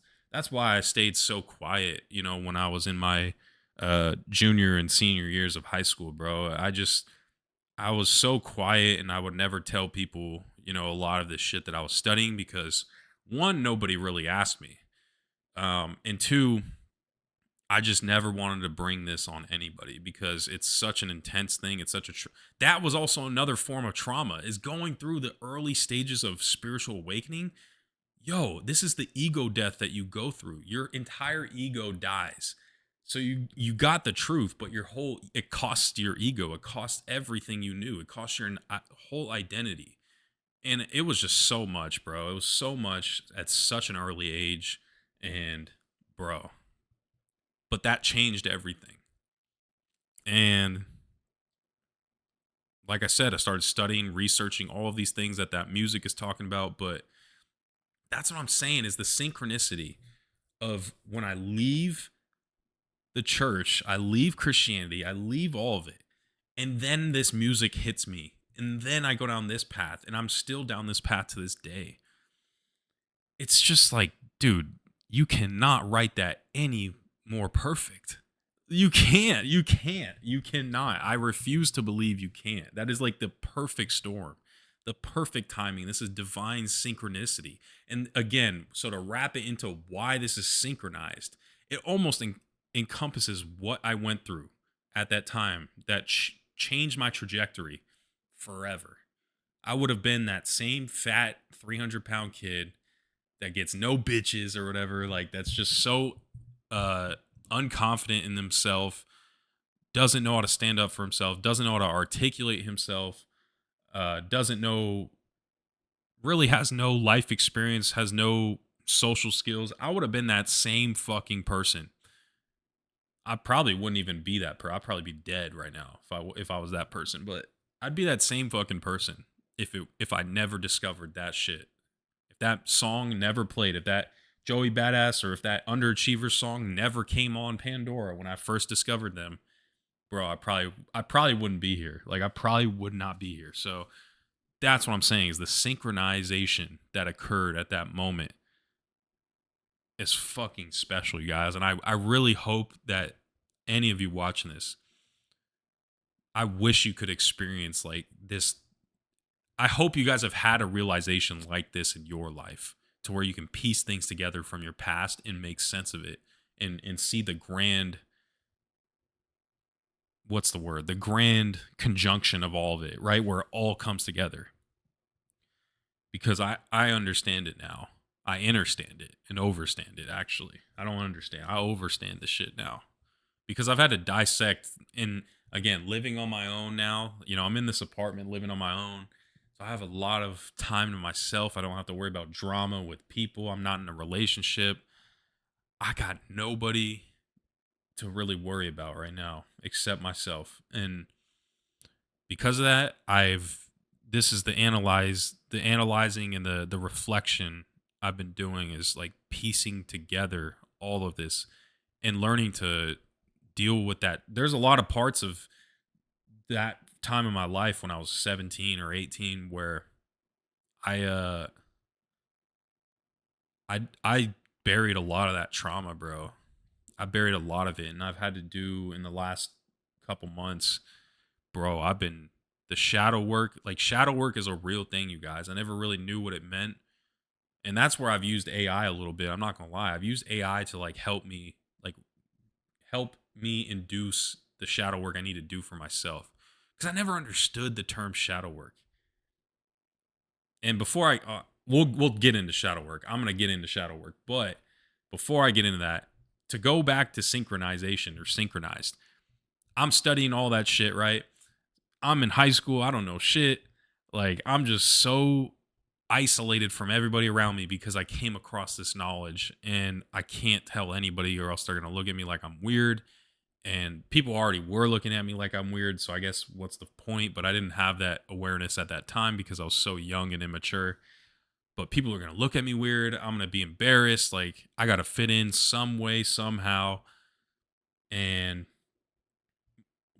why I stayed so quiet, when I was in my junior and senior years of high school, bro. I was so quiet, and I would never tell people, a lot of this shit that I was studying because one, nobody really asked me. And two, I just never wanted to bring this on anybody because it's such an intense thing. It's such that was also another form of trauma, is going through the early stages of spiritual awakening. Yo, this is the ego death that you go through. Your entire ego dies. So you got the truth, but it costs your ego. It costs everything you knew. It costs your whole identity. And it was just so much, bro. It was so much at such an early age. And bro, but that changed everything. And like I said, I started studying, researching all of these things that music is talking about. But that's what I'm saying, is the synchronicity of when I leave the church, I leave Christianity, I leave all of it. And then this music hits me. And then I go down this path, and I'm still down this path to this day. It's just like, dude, you cannot write that any more perfect. You can't. You cannot. I refuse to believe you can't. That is like the perfect storm, the perfect timing. This is divine synchronicity. And again, so to wrap it into why this is synchronized, it almost encompasses what I went through at that time that changed my trajectory forever. I would have been that same fat 300-pound kid that gets no bitches or whatever. Like, that's just so unconfident in himself, doesn't know how to stand up for himself, doesn't know how to articulate himself, doesn't know, really has no life experience, has no social skills. I would have been that same fucking person. I probably wouldn't even be that person. I'd probably be dead right now if I was that person. But I'd be that same fucking person if I never discovered that shit. If that song never played, if that Joey Badass or if that Underachiever song never came on Pandora when I first discovered them, bro, I probably wouldn't be here. Like, I probably would not be here. So that's what I'm saying, is the synchronization that occurred at that moment is fucking special, you guys. And I really hope that any of you watching this, I wish you could experience like this. I hope you guys have had a realization like this in your life, to where you can piece things together from your past and make sense of it, and see the grand, what's the word? The grand conjunction of all of it, right? Where it all comes together. Because I understand it now. I understand it and overstand it, actually. I don't understand. I overstand the shit now. Because I've had to dissect, and again, living on my own now. I'm in this apartment living on my own. So I have a lot of time to myself. I don't have to worry about drama with people. I'm not in a relationship. I got nobody to really worry about right now except myself. And because of that, this is the analyzing and the reflection I've been doing, is like piecing together all of this and learning to deal with that. There's a lot of parts of that time in my life when I was 17 or 18 where I I buried a lot of that trauma, bro. I buried a lot of it, and I've had to do in the last couple months, bro. I've been the shadow work. Like, shadow work is a real thing, you guys. I never really knew what it meant, and that's where I've used AI a little bit. I'm not gonna lie. I've used AI to like help me induce the shadow work I need to do for myself, because I never understood the term shadow work. And before we'll get into shadow work. I'm gonna get into shadow work, but before I get into that, to go back to synchronization or synchronized, I'm studying all that shit, right? I'm in high school. I don't know shit. Like, I'm just so isolated from everybody around me because I came across this knowledge and I can't tell anybody or else they're going to look at me like I'm weird. And people already were looking at me like I'm weird. So I guess what's the point? But I didn't have that awareness at that time because I was so young and immature. But people are going to look at me weird. I'm going to be embarrassed. Like, I got to fit in some way, somehow. And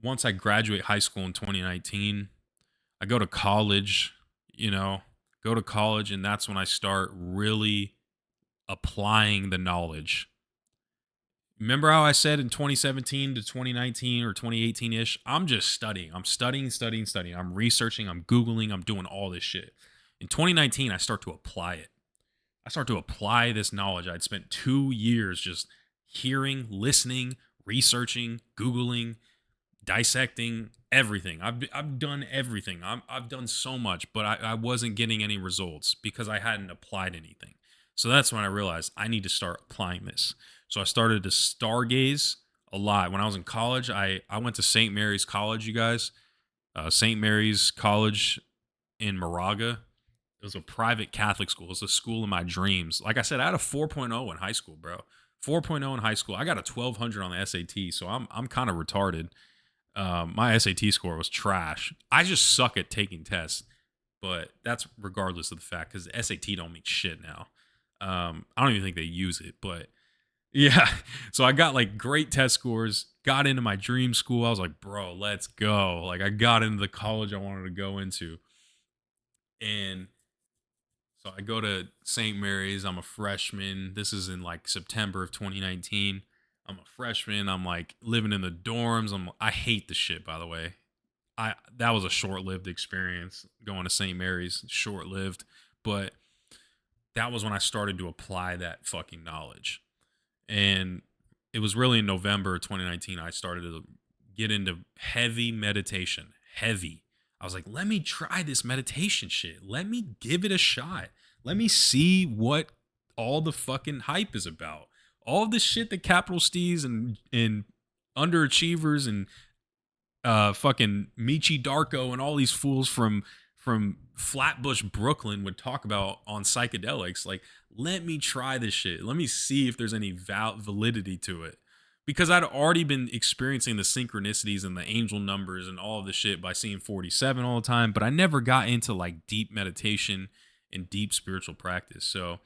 once I graduate high school in 2019, I go to college, you know, go to college, and that's when I start really applying the knowledge. Remember how I said in 2017 to 2019 or 2018 ish? I'm just studying. I'm studying, studying, studying. I'm researching, I'm Googling, I'm doing all this shit. In 2019, I start to apply it. I start to apply this knowledge. I'd spent 2 years just hearing, listening, researching, Googling, dissecting everything. I've done everything. I've done so much, but I wasn't getting any results because I hadn't applied anything. So that's when I realized I need to start applying this. So I started to stargaze a lot. When I was in college, I went to St. Mary's College, you guys. St. Mary's College in Moraga. It was a private Catholic school. It was a school of my dreams. Like I said, I had a 4.0 in high school, bro. 4.0 in high school. I got a 1200 on the SAT, so I'm kind of retarded. My SAT score was trash. I just suck at taking tests, but that's regardless of the fact because the SAT don't mean shit now. I don't even think they use it, but yeah. So I got like great test scores, got into my dream school. I was like, bro, let's go. Like I got into the college I wanted to go into. And so I go to St. Mary's. I'm a freshman. This is in like September of 2019. I'm a freshman. I'm like living in the dorms. I hate the shit, by the way. I That was a short-lived experience going to St. Mary's, short-lived, but that was when I started to apply that fucking knowledge. And it was really in November of 2019 I started to get into heavy meditation. Heavy. I was like, let me try this meditation shit. Let me give it a shot. Let me see what all the fucking hype is about. All the shit that capital Steez and underachievers and fucking Michi Darko and all these fools from Flatbush, Brooklyn would talk about on psychedelics. Like, let me try this shit. Let me see if there's any validity to it. Because I'd already been experiencing the synchronicities and the angel numbers and all of the shit by seeing 47 all the time, but I never got into like deep meditation and deep spiritual practice. So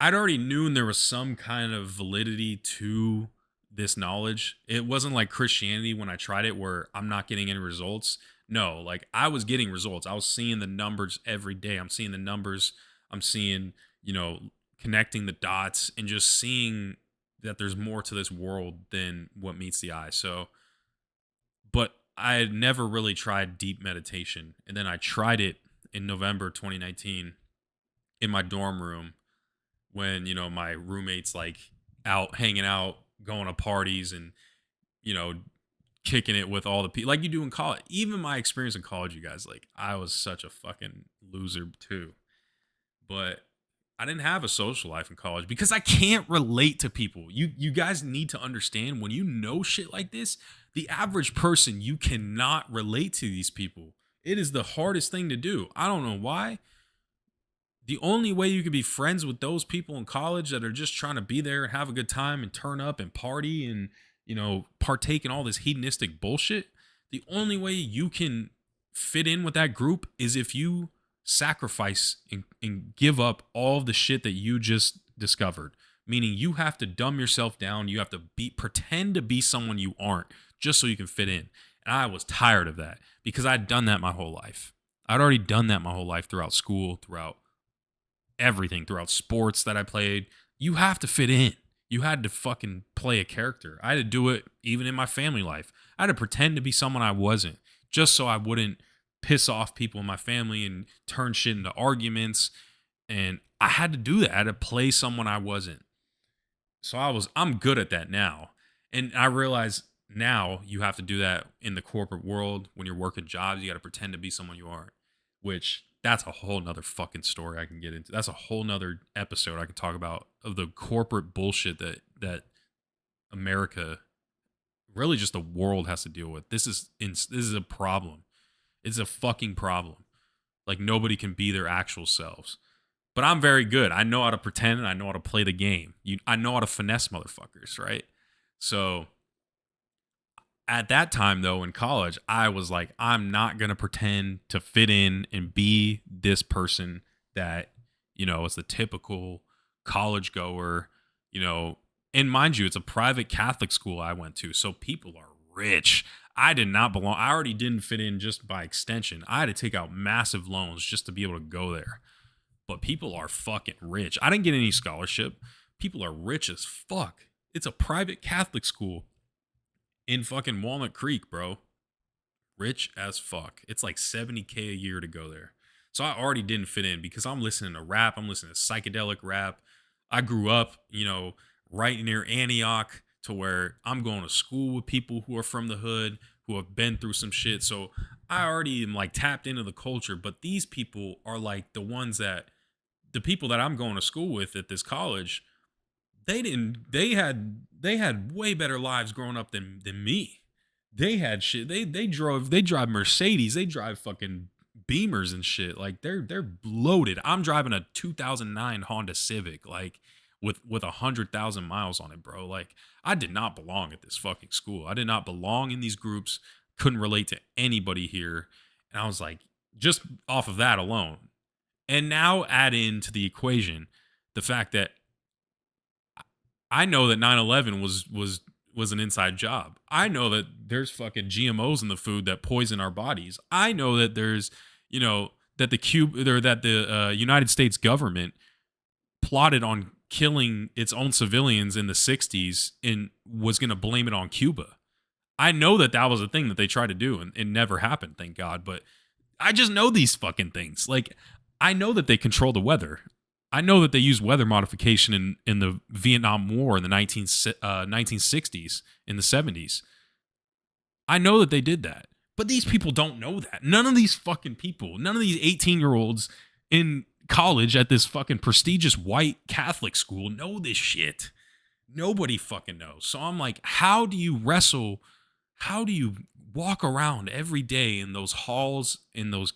I'd already knew there was some kind of validity to this knowledge. It wasn't like Christianity when I tried it where I'm not getting any results. No, like I was getting results. I was seeing the numbers every day. I'm seeing the numbers. I'm seeing, connecting the dots and just seeing that there's more to this world than what meets the eye. So, but I had never really tried deep meditation. And then I tried it in November 2019 in my dorm room when, my roommates like out hanging out, going to parties and, you know, kicking it with all the people like you do in college. Even my experience in college, you guys, like I was such a fucking loser too. But I didn't have a social life in college because I can't relate to people. You guys need to understand when you know shit like this, the average person, you cannot relate to these people. It is the hardest thing to do. I don't know why. The only way you can be friends with those people in college that are just trying to be there and have a good time and turn up and party and, partake in all this hedonistic bullshit, the only way you can fit in with that group is if you sacrifice and give up all of the shit that you just discovered. Meaning you have to dumb yourself down. You have to pretend to be someone you aren't just so you can fit in. And I was tired of that because I'd done that my whole life. I'd already done that my whole life throughout school, throughout everything, throughout sports that I played. You have to fit in. You had to fucking play a character. I had to do it even in my family life. I had to pretend to be someone I wasn't just so I wouldn't piss off people in my family and turn shit into arguments. And I had to do that. I had to play someone I wasn't. So I'm good at that now. And I realize now you have to do that in the corporate world when you're working jobs. You got to pretend to be someone you aren't, which that's a whole nother fucking story I can get into. That's a whole nother episode I can talk about of the corporate bullshit that America, really just the world, has to deal with. This is a problem. It's a fucking problem. Like, nobody can be their actual selves. But I'm very good. I know how to pretend and I know how to play the game. I know how to finesse motherfuckers, right? So at that time, though, in college, I was like, I'm not going to pretend to fit in and be this person that, is the typical college goer, you know. And mind you, it's a private Catholic school I went to. So people are rich. I did not belong. I already didn't fit in just by extension. I had to take out massive loans just to be able to go there. But people are fucking rich. I didn't get any scholarship. People are rich as fuck. It's a private Catholic school in fucking Walnut Creek, bro. Rich as fuck. It's like $70K a year to go there. So I already didn't fit in because I'm listening to rap. I'm listening to psychedelic rap. I grew up, right near Antioch, to where I'm going to school with people who are from the hood, who have been through some shit. So I already am like tapped into the culture. But these people are like the people that I'm going to school with at this college. They had way better lives growing up than me. They had shit. They drive Mercedes. They drive fucking Beamers and shit. Like, they're loaded. I'm driving a 2009 Honda Civic, like, with 100,000 miles on it, bro. Like, I did not belong at this fucking school. I did not belong in these groups. Couldn't relate to anybody here. And I was like, just off of that alone. And now add into the equation the fact that I know that 9/11 was an inside job. I know that there's fucking GMOs in the food that poison our bodies. I know that there's, that the United States government plotted on killing its own civilians in the 60s and was going to blame it on Cuba. I know that was a thing that they tried to do, and it never happened, thank God. But I just know these fucking things. Like, I know that they control the weather. I know that they used weather modification in the Vietnam War in the 1960s, in the 70s. I know that they did that. But these people don't know that. None of these fucking people, none of these 18-year-olds in college at this fucking prestigious white Catholic school know this shit. Nobody fucking knows. So I'm like, how do you wrestle? How do you walk around every day in those halls, in those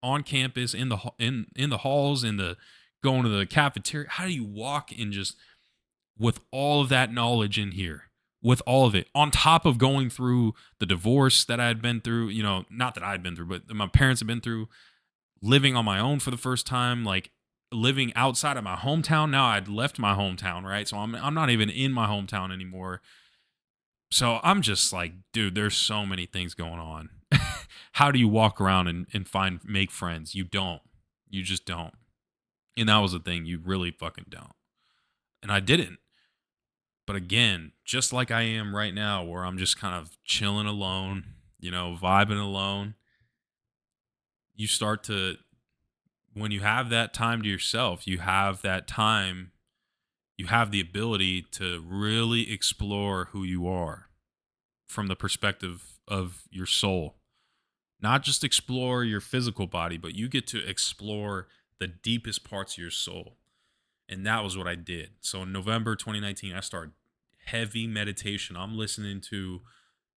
on campus, in the halls, in the going to the cafeteria? How do you walk in just with all of that knowledge in here, with all of it, on top of going through the divorce that I had been through, not that I had been through, but my parents had been through, living on my own for the first time, like living outside of my hometown. Now I'd left my hometown, right? So I'm not even in my hometown anymore. So I'm just like, dude, there's so many things going on. How do you walk around and make friends? You don't. You just don't. And that was the thing. You really fucking don't. And I didn't. But again, just like I am right now, where I'm just kind of chilling alone, vibing alone, you start to, when you have that time to yourself, you have that time, you have the ability to really explore who you are from the perspective of your soul. Not just explore your physical body, but you get to explore the deepest parts of your soul. And that was what I did. So in November 2019, I started heavy meditation. I'm listening to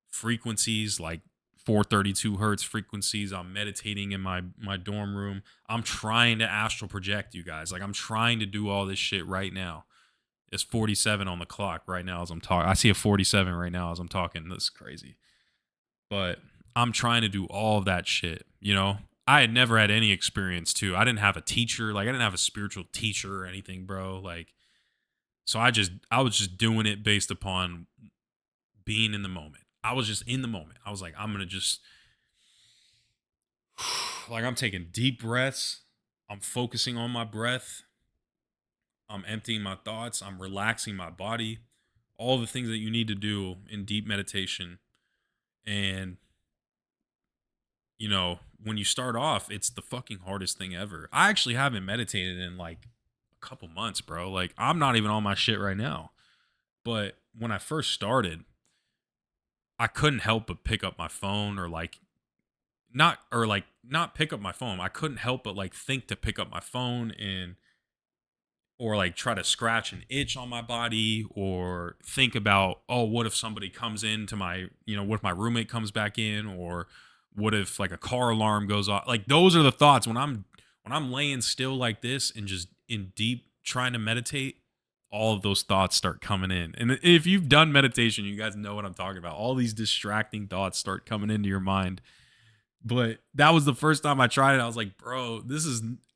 frequencies like 432 hertz frequencies. I'm meditating in my dorm room. I'm trying to astral project, you guys. Like, I'm trying to do all this shit right now. It's 47 on the clock right now as I'm talking. I see a 47 right now as I'm talking. That's crazy. But I'm trying to do all of that shit, I had never had any experience too. I didn't have a teacher. Like, I didn't have a spiritual teacher or anything, bro. Like, so I was just doing it based upon being in the moment. I was just in the moment. I was like, I'm going to just, like, I'm taking deep breaths. I'm focusing on my breath. I'm emptying my thoughts. I'm relaxing my body. All the things that you need to do in deep meditation. And, when you start off, it's the fucking hardest thing ever. I actually haven't meditated in like a couple months, bro. Like, I'm not even on my shit right now. But when I first started, I couldn't help but pick up my phone or like not or like not pick up my phone. I couldn't help but like think to pick up my phone and or like try to scratch an itch on my body or think about, oh, what if somebody comes into my, what if my roommate comes back in, or what if like a car alarm goes off? Like those are the thoughts when I'm laying still like this and just in deep trying to meditate. All of those thoughts start coming in, and if you've done meditation, you guys know what I'm talking about. All these distracting thoughts start coming into your mind. But that was the first time I tried it. I was like, bro,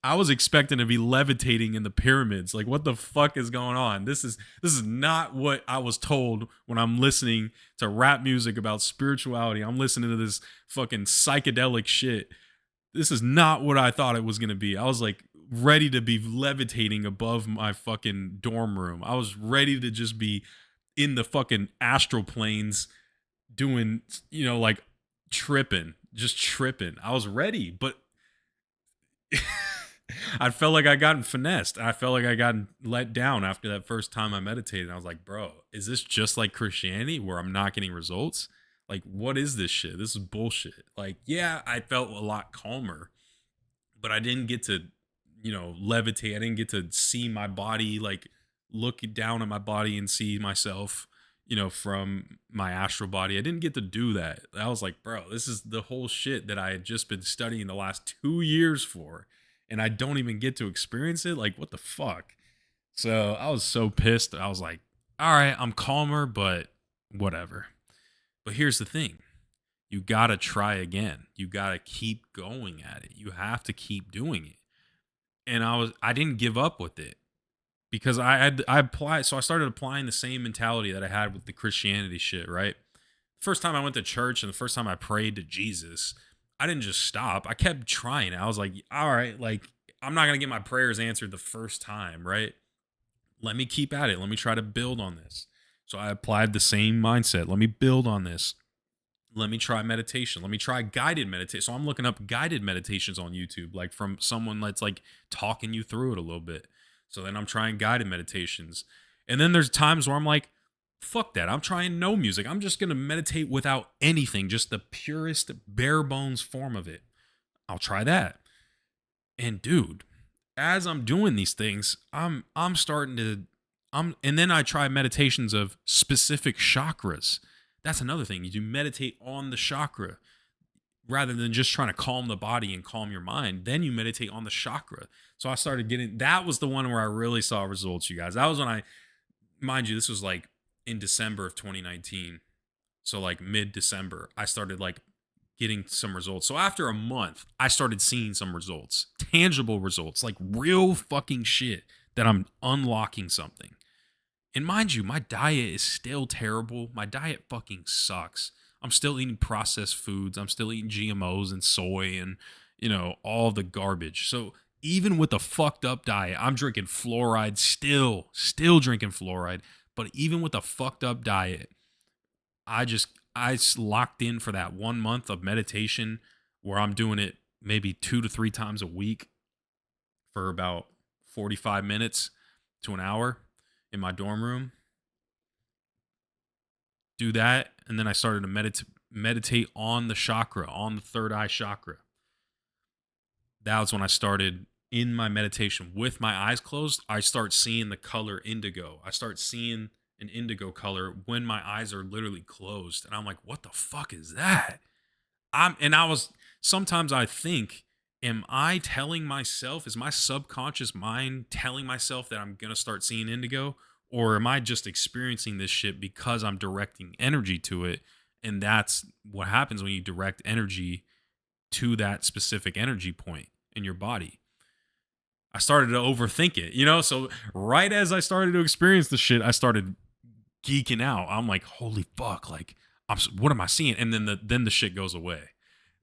I was expecting to be levitating in the pyramids. Like, what the fuck is going on? This is not what I was told when I'm listening to rap music about spirituality. I'm listening to this fucking psychedelic shit. This is not what I thought it was going to be. I was like ready to be levitating above my fucking dorm room. I was ready to just be in the fucking astral planes doing, like tripping, just tripping. I was ready, but I felt like I gotten finessed. I felt like I gotten let down after that first time I meditated. I was like, bro, is this just like Christianity where I'm not getting results? Like, what is this shit? This is bullshit. Like, yeah, I felt a lot calmer, but I didn't get to, levitate. I didn't get to see my body, like look down at my body and see myself, from my astral body. I didn't get to do that. I was like, bro, this is the whole shit that I had just been studying the last 2 years for, and I don't even get to experience it. Like, what the fuck? So I was so pissed. I was like, all right, I'm calmer, but whatever. But here's the thing. You got to try again. You got to keep going at it. You have to keep doing it. And I didn't give up with it because I applied. So I started applying the same mentality that I had with the Christianity shit, right? First time I went to church and the first time I prayed to Jesus, I didn't just stop. I kept trying. I was like, all right, like I'm not going to get my prayers answered the first time, right? Let me keep at it. Let me try to build on this. So I applied the same mindset. Let me build on this. Let me try meditation. Let me try guided meditation. So I'm looking up guided meditations on YouTube, like from someone that's like talking you through it a little bit. So then I'm trying guided meditations. And then there's times where I'm like, fuck that. I'm trying no music. I'm just going to meditate without anything, just the purest, bare bones form of it. I'll try that. And dude, as I'm doing these things, I'm starting to and then I try meditations of specific chakras. That's another thing. You do meditate on the chakra rather than just trying to calm the body and calm your mind. Then you meditate on the chakra. So I started getting, that was the one where I really saw results, you guys. That was when mind you, this was like in December of 2019. So like mid-December, I started like getting some results. So after a month, I started seeing some results, tangible results, like real fucking shit that I'm unlocking something. And mind you, my diet is still terrible. My diet fucking sucks. I'm still eating processed foods. I'm still eating GMOs and soy and, all the garbage. So even with a fucked up diet, I'm drinking fluoride still drinking fluoride. But even with a fucked up diet, I locked in for that 1 month of meditation where I'm doing it maybe 2 to 3 times a week for about 45 minutes to an hour in my dorm room. Do that. And then I started to meditate on the chakra, on the third eye chakra. That was when I started in my meditation with my eyes closed. I start seeing the color indigo. I start seeing an indigo color when my eyes are literally closed. And I'm like, what the fuck is that? Sometimes I think, am I telling myself, is my subconscious mind telling myself that I'm going to start seeing indigo? Or am I just experiencing this shit because I'm directing energy to it? And that's what happens when you direct energy to that specific energy point in your body. I started to overthink it, So right as I started to experience the shit, I started geeking out. I'm like, holy fuck, like, what am I seeing? And then the shit goes away.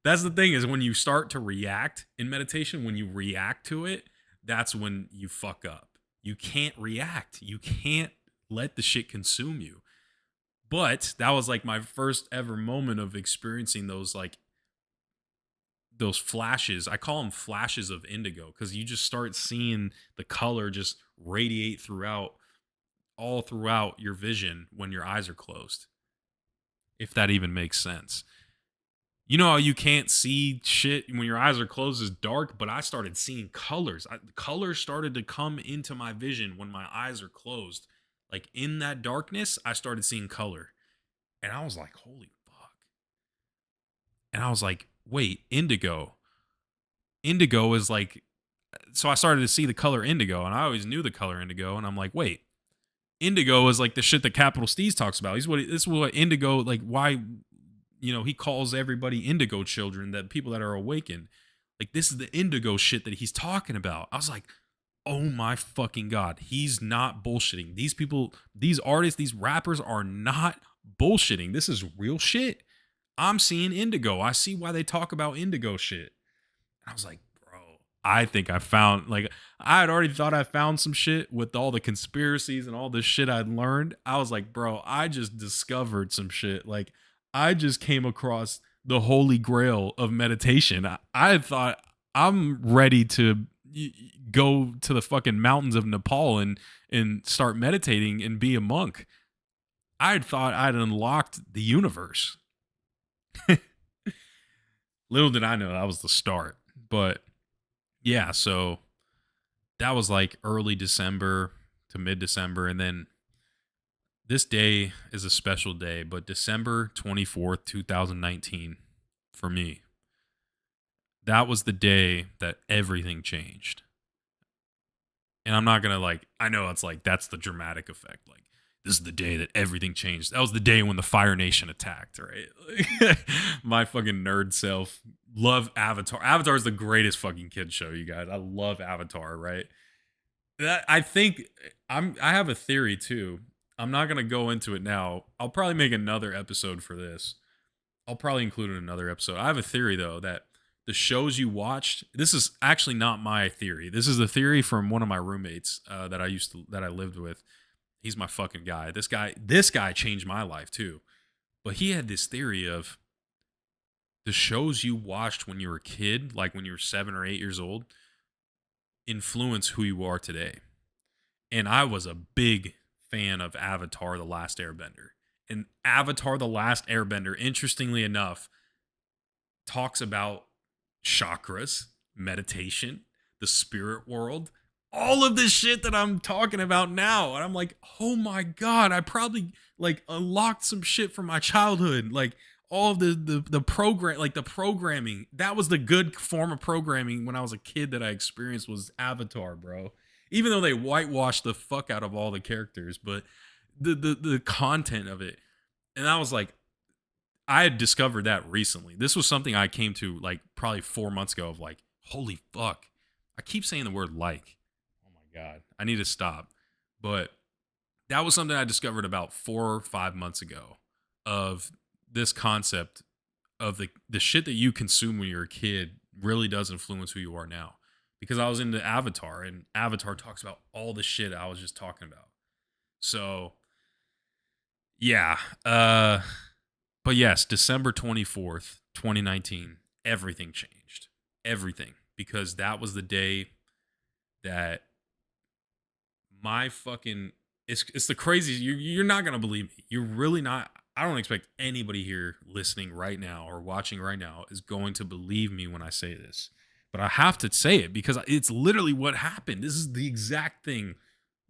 That's the thing, is when you start to react in meditation, when you react to it, that's when you fuck up. You can't react. You can't let the shit consume you. But that was like my first ever moment of experiencing those flashes. I call them flashes of indigo because you just start seeing the color just radiate all throughout your vision when your eyes are closed. If that even makes sense. You know how you can't see shit when your eyes are closed is dark, but I started seeing colors. Colors started to come into my vision when my eyes are closed. Like in that darkness, I started seeing color. And I was like, holy fuck. And I was like, wait, indigo. Indigo is like, so I started to see the color indigo, and I always knew the color indigo. And I'm like, wait, indigo is like the shit that Capital Steez talks about. This is what indigo, like, why, he calls everybody indigo children, that people that are awakened. Like, this is the indigo shit that he's talking about. I was like, oh my fucking God, he's not bullshitting. These people, these artists, these rappers are not bullshitting. This is real shit. I'm seeing indigo. I see why they talk about indigo shit. I was like, bro, I think I found, like, I had already thought I found some shit with all the conspiracies and all this shit I'd learned. I was like, bro, I just discovered some shit. Like, I just came across the holy grail of meditation. I thought I'm ready to go to the fucking mountains of Nepal and start meditating and be a monk. I had thought I'd unlocked the universe. Little did I know that was the start. But yeah, so that was like early December to mid December. And then this day is a special day, but December 24th, 2019, for me, that was the day that everything changed. And I'm not going to, like, I know it's like, that's the dramatic effect. Like, this is the day that everything changed. That was the day when the Fire Nation attacked, right? My fucking nerd self. Love Avatar. Avatar is the greatest fucking kid show, you guys. I love Avatar, right? I think I have a theory too. I'm not gonna go into it now. I'll probably make another episode for this. I'll probably include it in another episode. I have a theory though that the shows you watched. This is actually not my theory. This is the theory from one of my roommates that I lived with. He's my fucking guy. This guy changed my life too. But he had this theory of the shows you watched when you were a kid, like when you were 7 or 8 years old, influence who you are today. And I was a big fan of Avatar: The Last Airbender. And Avatar: The Last Airbender, interestingly enough, talks about chakras, meditation, the spirit world, all of this shit that I'm talking about now. And I'm like, oh my God, I probably like unlocked some shit from my childhood. Like all of the program, like the programming, that was the good form of programming when I was a kid that I experienced was Avatar, bro. Even though they whitewashed the fuck out of all the characters, but the content of it. And I was like, I had discovered that recently. This was something I came to like probably 4 months ago of like, holy fuck. I keep saying the word like. Oh my God. I need to stop. But that was something I discovered about 4 or 5 months ago of this concept of the shit that you consume when you're a kid really does influence who you are now. Because I was into Avatar and Avatar talks about all the shit I was just talking about. So yeah. But yes, December 24th, 2019, everything changed. Everything. Because that was the day that my fucking it's the craziest. You're not gonna believe me. You're really not. I don't expect anybody here listening right now or watching right now is going to believe me when I say this. But I have to say it because it's literally what happened. This is the exact thing,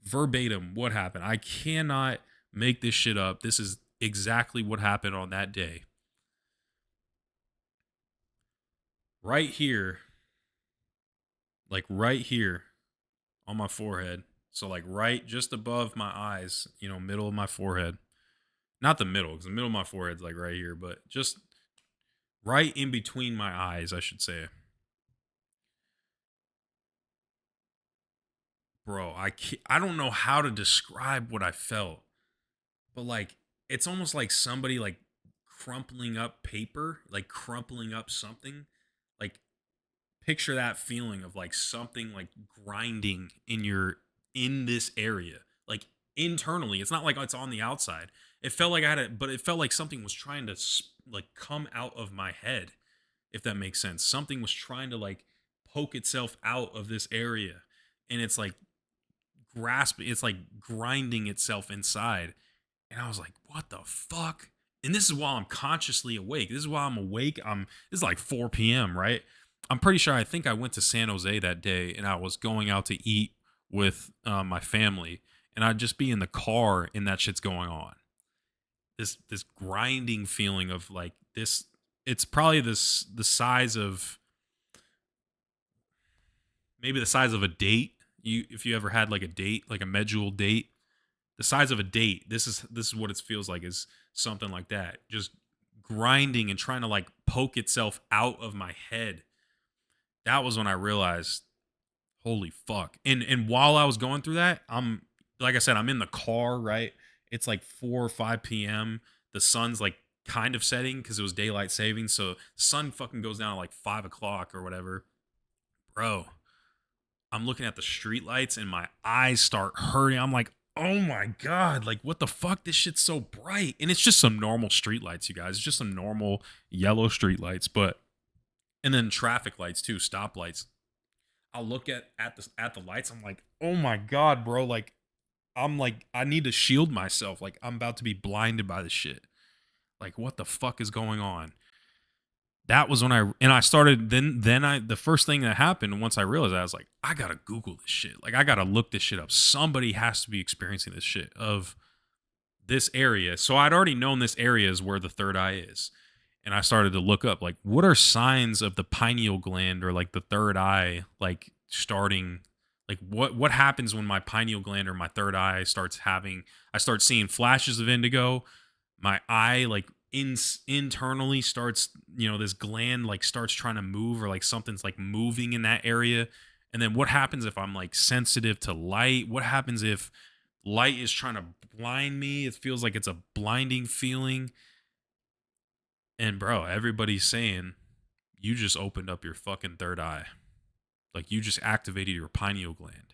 verbatim, what happened. I cannot make this shit up. This is exactly what happened on that day. Right here, like right here on my forehead. So, like, right just above my eyes, middle of my forehead. Not the middle, because the middle of my forehead's like right here, but just right in between my eyes, I should say. Bro, I don't know how to describe what I felt, but like it's almost like somebody like crumpling up paper, like crumpling up something. Like picture that feeling of like something like grinding in this area, like internally. It's not like it's on the outside. It felt like but it felt like something was trying to like come out of my head, if that makes sense. Something was trying to like poke itself out of this area, and it's like grasping, it's like grinding itself inside. And I was like, what the fuck And this is while I'm consciously awake. This is while I'm awake. This is like 4 p.m., right? I'm pretty sure I think I went to San Jose that day and I was going out to eat with my family, and I'd just be in the car and that shit's going on. This grinding feeling of like this. It's probably the size of, maybe the size of a date. If you ever had like a date, like a medjool date, the size of a date. This is what it feels like, is something like that. Just grinding and trying to like poke itself out of my head. That was when I realized, holy fuck. And while I was going through that, I'm, like I said, I'm in the car, right? It's like 4 or 5 p.m. The sun's like kind of setting because it was daylight savings. So the sun fucking goes down at like 5 o'clock or whatever. Bro, I'm looking at the street lights and my eyes start hurting. I'm like, oh my God, like what the fuck? This shit's so bright. And it's just some normal street lights, you guys. It's just some normal yellow street lights, and then traffic lights too, stop lights. I'll look at the lights. I'm like, oh my God, bro. Like, I'm like, I need to shield myself. Like, I'm about to be blinded by this shit. Like, what the fuck is going on? That was when I started. The first thing that happened once I realized that, I was like, I gotta Google this shit. Like, I gotta look this shit up. Somebody has to be experiencing this shit of this area. So I'd already known this area is where the third eye is. And I started to look up, like, what are signs of the pineal gland or like the third eye, like starting, like what happens when my pineal gland or my third eye I start seeing flashes of indigo. My eye, like, internally starts, this gland like starts trying to move, or like something's like moving in that area. And then what happens if I'm like sensitive to light? What happens if light is trying to blind me? It feels like it's a blinding feeling. And bro, everybody's saying you just opened up your fucking third eye. Like, you just activated your pineal gland.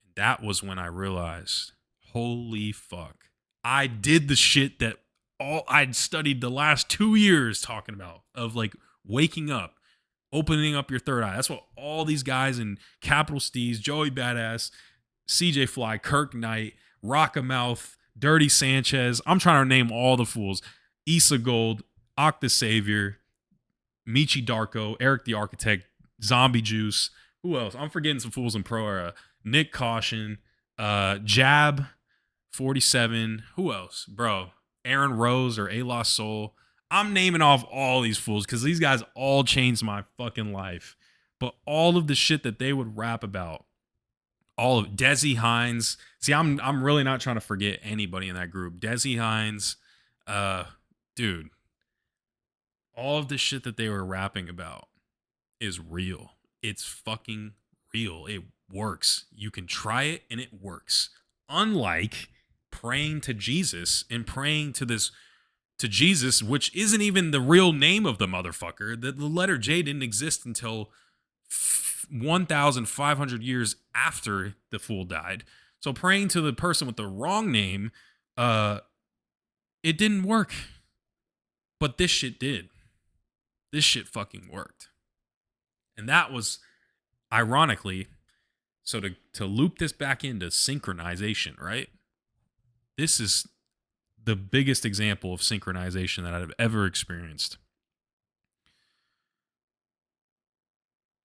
And that was when I realized, holy fuck. I did the shit that all I'd studied the last 2 years talking about, of like waking up, opening up your third eye. That's what all these guys in Capital Steez, Joey Badass, CJ Fly, Kirk Knight, Rockamouth, Dirty Sanchez. I'm trying to name all the fools. Issa Gold, Octa Savior, Michi Darko, Eric the Architect, Zombie Juice. Who else? I'm forgetting some fools in Pro Era. Nick Caution, Jab 47. Who else? Bro, Aaron Rose or A Lost Soul. I'm naming off all these fools because these guys all changed my fucking life. But all of the shit that they would rap about, all of Desi Hines. See, I'm really not trying to forget anybody in that group. Desi Hines, dude, all of the shit that they were rapping about is real. It's fucking real. It works. You can try it and it works. Unlike praying to Jesus and praying to Jesus, which isn't even the real name of the motherfucker. The letter J didn't exist until 1,500 years after the fool died. So praying to the person with the wrong name, it didn't work. But this shit did. This shit fucking worked. And that was, ironically, so to loop this back into synchronization, right? This is the biggest example of synchronization that I've ever experienced.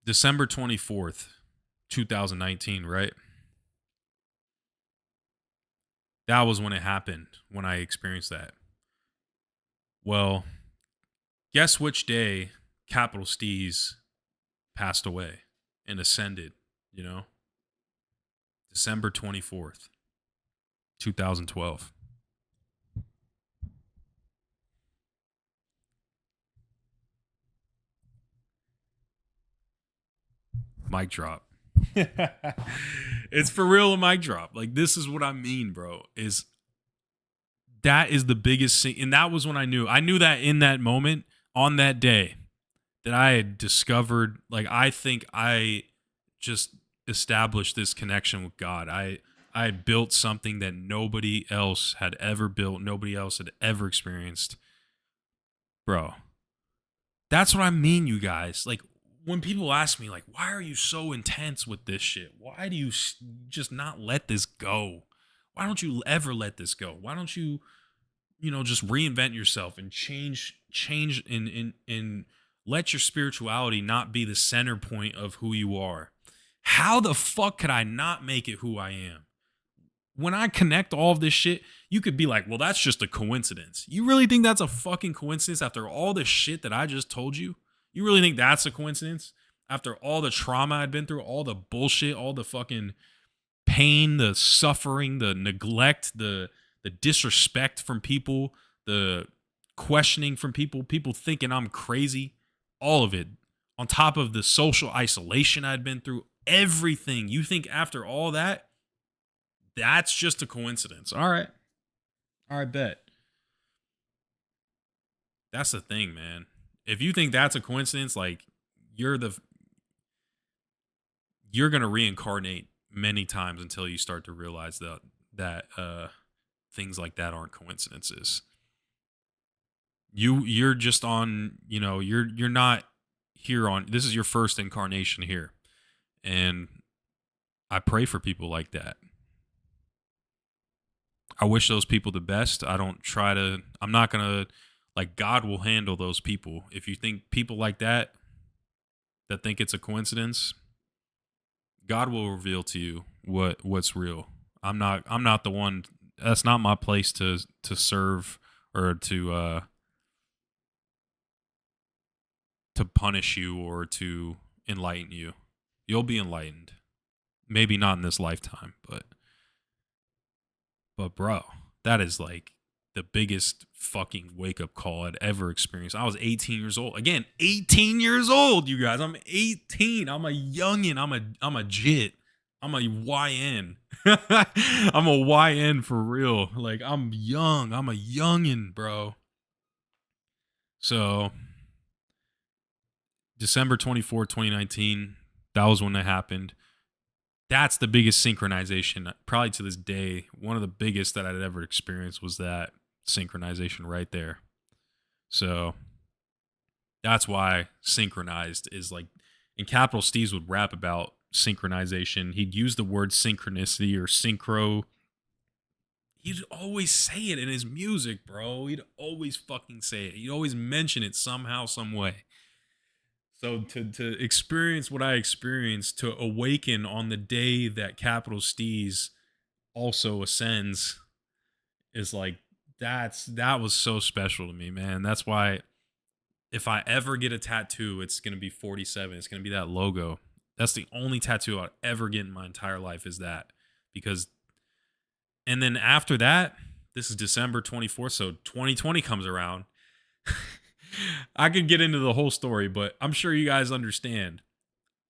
December 24th, 2019, right? That was when it happened, when I experienced that. Well, guess which day Capital Steez passed away and ascended, December 24th, 2012. Mic drop. It's for real, a mic drop. Like, this is what I mean, bro. That is the biggest thing. And that was when I knew that in that moment, on that day, that I had discovered, like, I think I just established this connection with God. I had built something that nobody else had ever built, nobody else had ever experienced. Bro, that's what I mean, you guys. Like, when people ask me, like, why are you so intense with this shit? Why do you just not let this go? Why don't you ever let this go? Why don't you just reinvent yourself and change and let your spirituality not be the center point of who you are. How the fuck could I not make it who I am? When I connect all of this shit, you could be like, well, that's just a coincidence. You really think that's a fucking coincidence after all the shit that I just told you? You really think that's a coincidence? After all the trauma I'd been through, all the bullshit, all the fucking pain, the suffering, the neglect, the disrespect from people, the questioning from people, people thinking I'm crazy, all of it. On top of the social isolation I'd been through, everything. You think after all that, that's just a coincidence. All right. All right, bet. That's the thing, man. If you think that's a coincidence, like you're the you're gonna reincarnate many times until you start to realize that things like that aren't coincidences. You're just on, you're not here on this is your first incarnation here. And I pray for people like that. I wish those people the best. I'm not gonna like God will handle those people. If you think people like that think it's a coincidence, God will reveal to you what's real. I'm not the one. That's not my place to serve or to punish you or to enlighten you. You'll be enlightened. Maybe not in this lifetime, but bro, that is like the biggest fucking wake up call I'd ever experienced. I was 18 years old. Again, 18 years old, you guys. I'm 18. I'm a youngin. I'm a jit. I'm a YN. I'm a YN for real. Like I'm young. I'm a youngin, bro. So December 24th, 2019, that was when that happened. That's the biggest synchronization, probably to this day. One of the biggest that I'd ever experienced was that synchronization right there. So that's why synchronized is like, in Capital Steve's would rap about synchronization. He'd use the word synchronicity or synchro. He'd always say it in his music, bro. He'd always fucking say it. He'd always mention it somehow, some way. So to experience what I experienced, to awaken on the day that Capital Steez also ascends, is like that was so special to me, man. That's why if I ever get a tattoo, it's gonna be 47. It's gonna be that logo. That's the only tattoo I'll ever get in my entire life is that. Because and then after that, this is December 24th, so 2020 comes around. I could get into the whole story, but I'm sure you guys understand.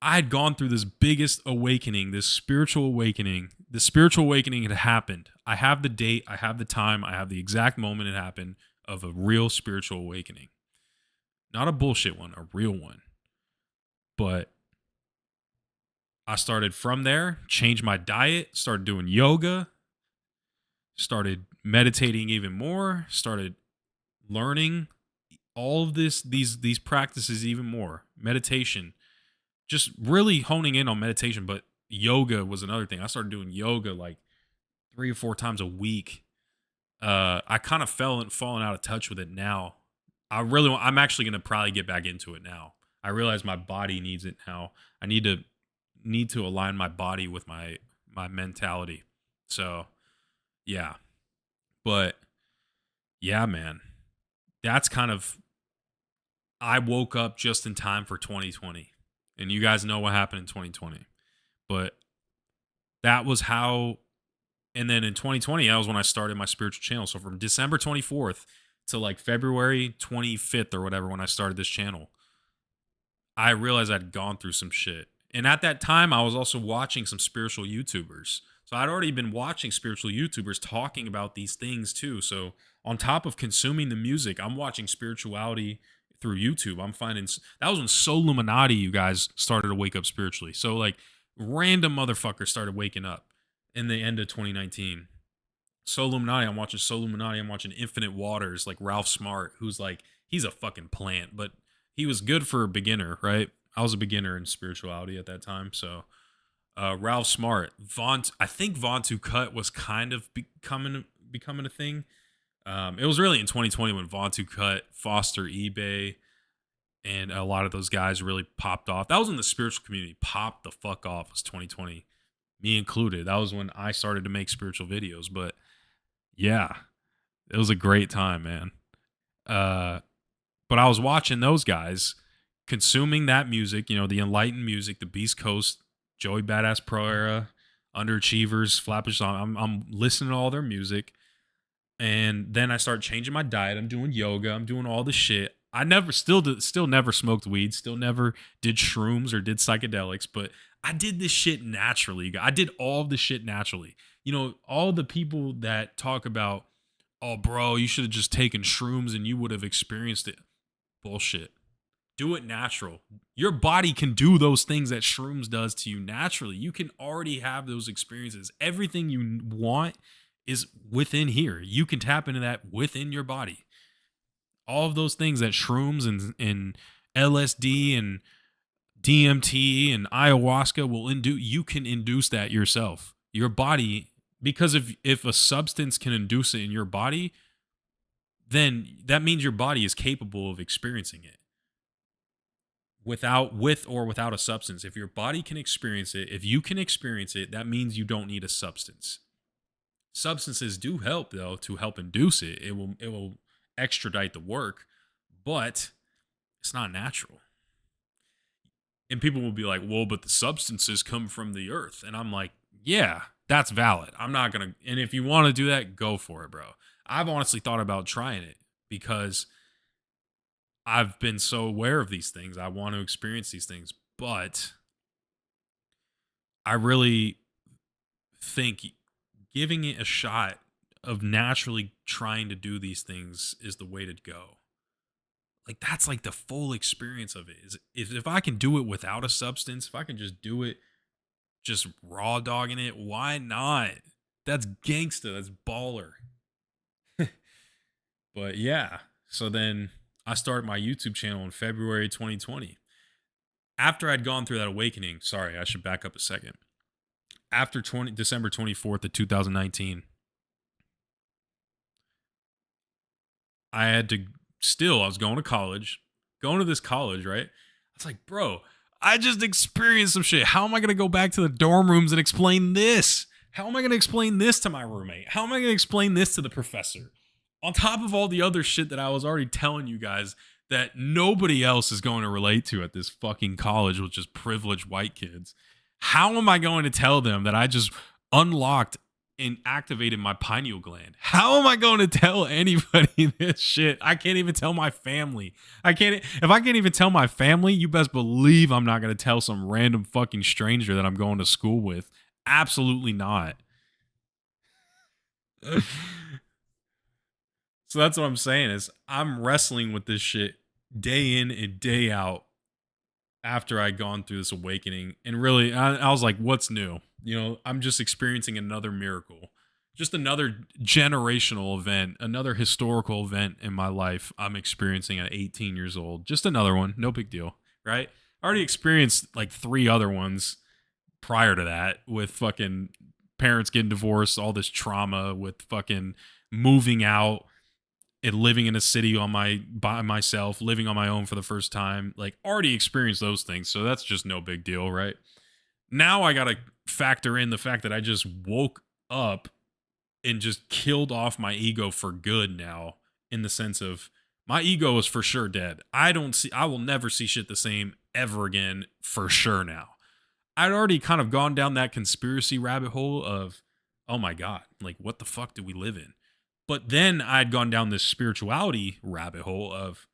I had gone through this biggest awakening, this spiritual awakening. The spiritual awakening had happened. I have the date, I have the time, I have the exact moment it happened of a real spiritual awakening. Not a bullshit one, a real one. But I started from there, changed my diet, started doing yoga, started meditating even more, started learning all of these practices even more. Meditation, just really honing in on meditation. But yoga was another thing. I started doing yoga like 3 or 4 times a week. I kind of fallen out of touch with it now. I'm actually gonna probably get back into it now. I realize my body needs it now. I need to align my body with my mentality. So yeah, but yeah, man, that's kind of, I woke up just in time for 2020. And you guys know what happened in 2020. But that was how, and then in 2020, that was when I started my spiritual channel. So from December 24th to like February 25th or whatever, when I started this channel, I realized I'd gone through some shit. And at that time, I was also watching some spiritual YouTubers. So I'd already been watching spiritual YouTubers talking about these things too. So on top of consuming the music, I'm watching spirituality through YouTube. I'm finding that was when Soluminati, you guys, started to wake up spiritually. So like random motherfuckers started waking up in the end of 2019. Soluminati, I'm watching Soluminati. I'm watching Infinite Waters, like Ralph Smart, who's like, he's a fucking plant, but he was good for a beginner, right? I was a beginner in spirituality at that time. So Ralph Smart, I think Von to Cut was kind of becoming a thing. It was really in 2020 when Vontu cut, Foster, eBay, and a lot of those guys really popped off. That was when the spiritual community popped the fuck off. Was 2020, me included. That was when I started to make spiritual videos. But yeah, it was a great time, man. Uh, but I was watching those guys consuming that music, the enlightened music, the Beast Coast, Joey Badass Pro Era, Underachievers, Flatbush Song. I'm listening to all their music, and then I start changing my diet. I'm doing yoga. I'm doing all the shit. I never, still never smoked weed. Still never did shrooms or did psychedelics. But I did this shit naturally. I did all of the shit naturally. All the people that talk about, oh, bro, you should have just taken shrooms and you would have experienced it. Bullshit. Do it natural. Your body can do those things that shrooms does to you naturally. You can already have those experiences. Everything you want is within here. You can tap into that within your body. All of those things that shrooms and LSD and DMT and ayahuasca will induce, you can induce that yourself. Your body, because if a substance can induce it in your body, then that means your body is capable of experiencing it with or without a substance. If your body can experience it, if you can experience it, that means you don't need a substance. Substances do help though to help induce it. It will extradite the work, but it's not natural. And people will be like, "Well, but the substances come from the earth." And I'm like, "Yeah, that's valid. I'm not going to, and if you want to do that, go for it, bro." I've honestly thought about trying it because I've been so aware of these things. I want to experience these things, but I really think giving it a shot of naturally trying to do these things is the way to go. Like that's like the full experience of it. Is if I can do it without a substance, if I can just do it just raw dogging it, why not? That's gangsta, that's baller. But yeah, so then I started my YouTube channel in February 2020. After I'd gone through that awakening, sorry, I should back up a second. After December 24th of 2019, I was going to college, going to this college, right? I was like, bro, I just experienced some shit. How am I going to go back to the dorm rooms and explain this? How am I going to explain this to my roommate? How am I going to explain this to the professor? On top of all the other shit that I was already telling you guys that nobody else is going to relate to at this fucking college with just privileged white kids. How am I going to tell them that I just unlocked and activated my pineal gland? How am I going to tell anybody this shit? I can't even tell my family. If I can't even tell my family, you best believe I'm not going to tell some random fucking stranger that I'm going to school with. Absolutely not. So that's what I'm saying is I'm wrestling with this shit day in and day out after I'd gone through this awakening. And really, I was like, what's new? I'm just experiencing another miracle, just another generational event, another historical event in my life I'm experiencing at 18 years old. Just another one. No big deal, right? I already experienced like 3 other ones prior to that with fucking parents getting divorced, all this trauma with fucking moving out and living in a city by myself, living on my own for the first time, like already experienced those things. So that's just no big deal, right? Now I got to factor in the fact that I just woke up and just killed off my ego for good now, in the sense of my ego is for sure dead. I will never see shit the same ever again for sure now. I'd already kind of gone down that conspiracy rabbit hole of, oh my God, like what the fuck do we live in? But then I'd gone down this spirituality rabbit hole of,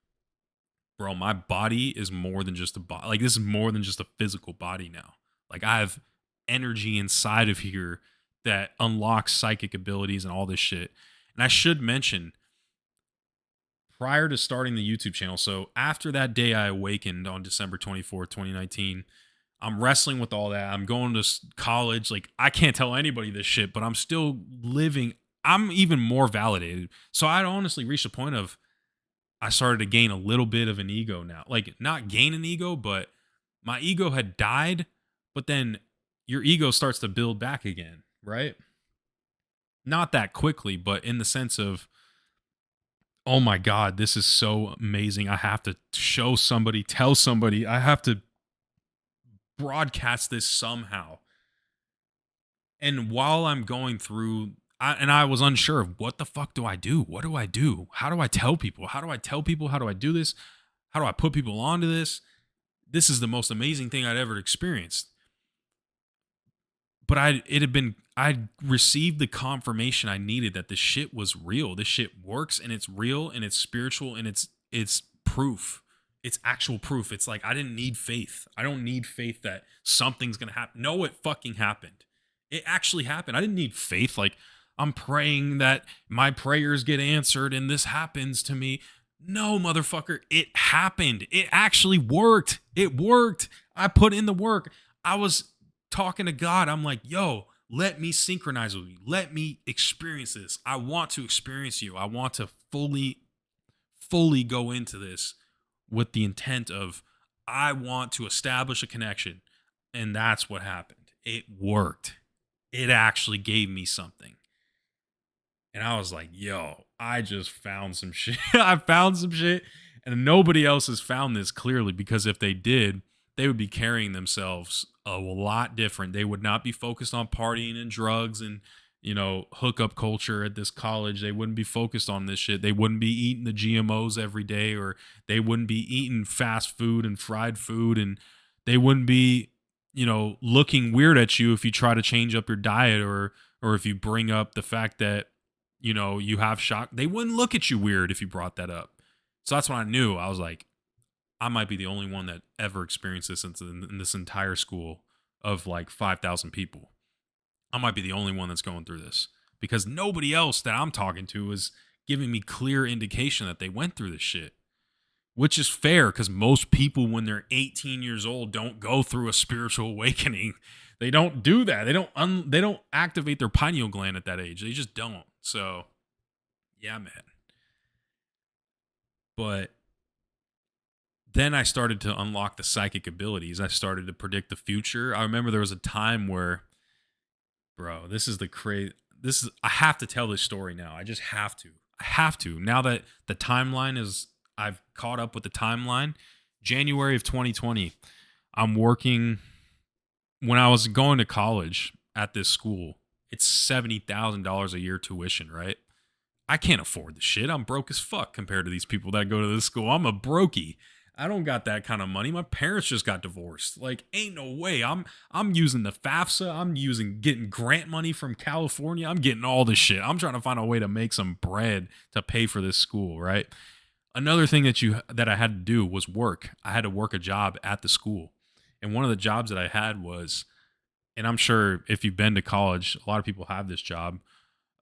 bro, my body is more than just a body. Like this is more than just a physical body now. Like I have energy inside of here that unlocks psychic abilities and all this shit. And I should mention, prior to starting the YouTube channel, so after that day I awakened on December 24th, 2019, I'm wrestling with all that. I'm going to college. Like I can't tell anybody this shit, but I'm still living. I'm even more validated. So I'd honestly reached a point of I started to gain a little bit of an ego now. Like not gain an ego, but my ego had died, but then your ego starts to build back again, right? Not that quickly, but in the sense of oh my God, this is so amazing. I have to show somebody, tell somebody, I have to broadcast this somehow. And while I'm going through, I was unsure of what the fuck do I do? What do I do? How do I tell people? How do I tell people? How do I do this? How do I put people onto this? This is the most amazing thing I'd ever experienced. But I'd received the confirmation I needed that this shit was real. This shit works and it's real and it's spiritual and it's proof. It's actual proof. It's like I didn't need faith. I don't need faith that something's gonna happen. No, it fucking happened. It actually happened. I didn't need faith. Like I'm praying that my prayers get answered and this happens to me. No, motherfucker, it happened. It actually worked. It worked. I put in the work. I was talking to God. I'm like, yo, let me synchronize with you. Let me experience this. I want to experience you. I want to fully go into this with the intent of I want to establish a connection. And that's what happened. It worked. It actually gave me something. And I was like, yo, I just found some shit. I found some shit. And nobody else has found this clearly, because if they did, they would be carrying themselves a lot different. They would not be focused on partying and drugs and, hookup culture at this college. They wouldn't be focused on this shit. They wouldn't be eating the GMOs every day, or they wouldn't be eating fast food and fried food. And they wouldn't be, looking weird at you if you try to change up your diet, or if you bring up the fact that, you have shock. They wouldn't look at you weird if you brought that up. So that's when I knew. I was like, I might be the only one that ever experienced this in this entire school of like 5,000 people. I might be the only one that's going through this, because nobody else that I'm talking to is giving me clear indication that they went through this shit, which is fair, because most people when they're 18 years old don't go through a spiritual awakening. They don't do that. They don't activate their pineal gland at that age. They just don't. So, yeah, man. But then I started to unlock the psychic abilities. I started to predict the future. I remember there was a time where, bro, this is the crazy. I have to tell this story now. I just have to. I have to. Now that the timeline is, I've caught up with the timeline. January of 2020, I'm working. When I was going to college at this school, it's $70,000 a year tuition, right? I can't afford the shit. I'm broke as fuck compared to these people that go to this school. I'm a brokey. I don't got that kind of money. My parents just got divorced. Like, ain't no way. I'm using the FAFSA. I'm getting grant money from California. I'm getting all this shit. I'm trying to find a way to make some bread to pay for this school, right? Another thing that I had to do was work. I had to work a job at the school. And one of the jobs that I had was, and I'm sure if you've been to college, a lot of people have this job.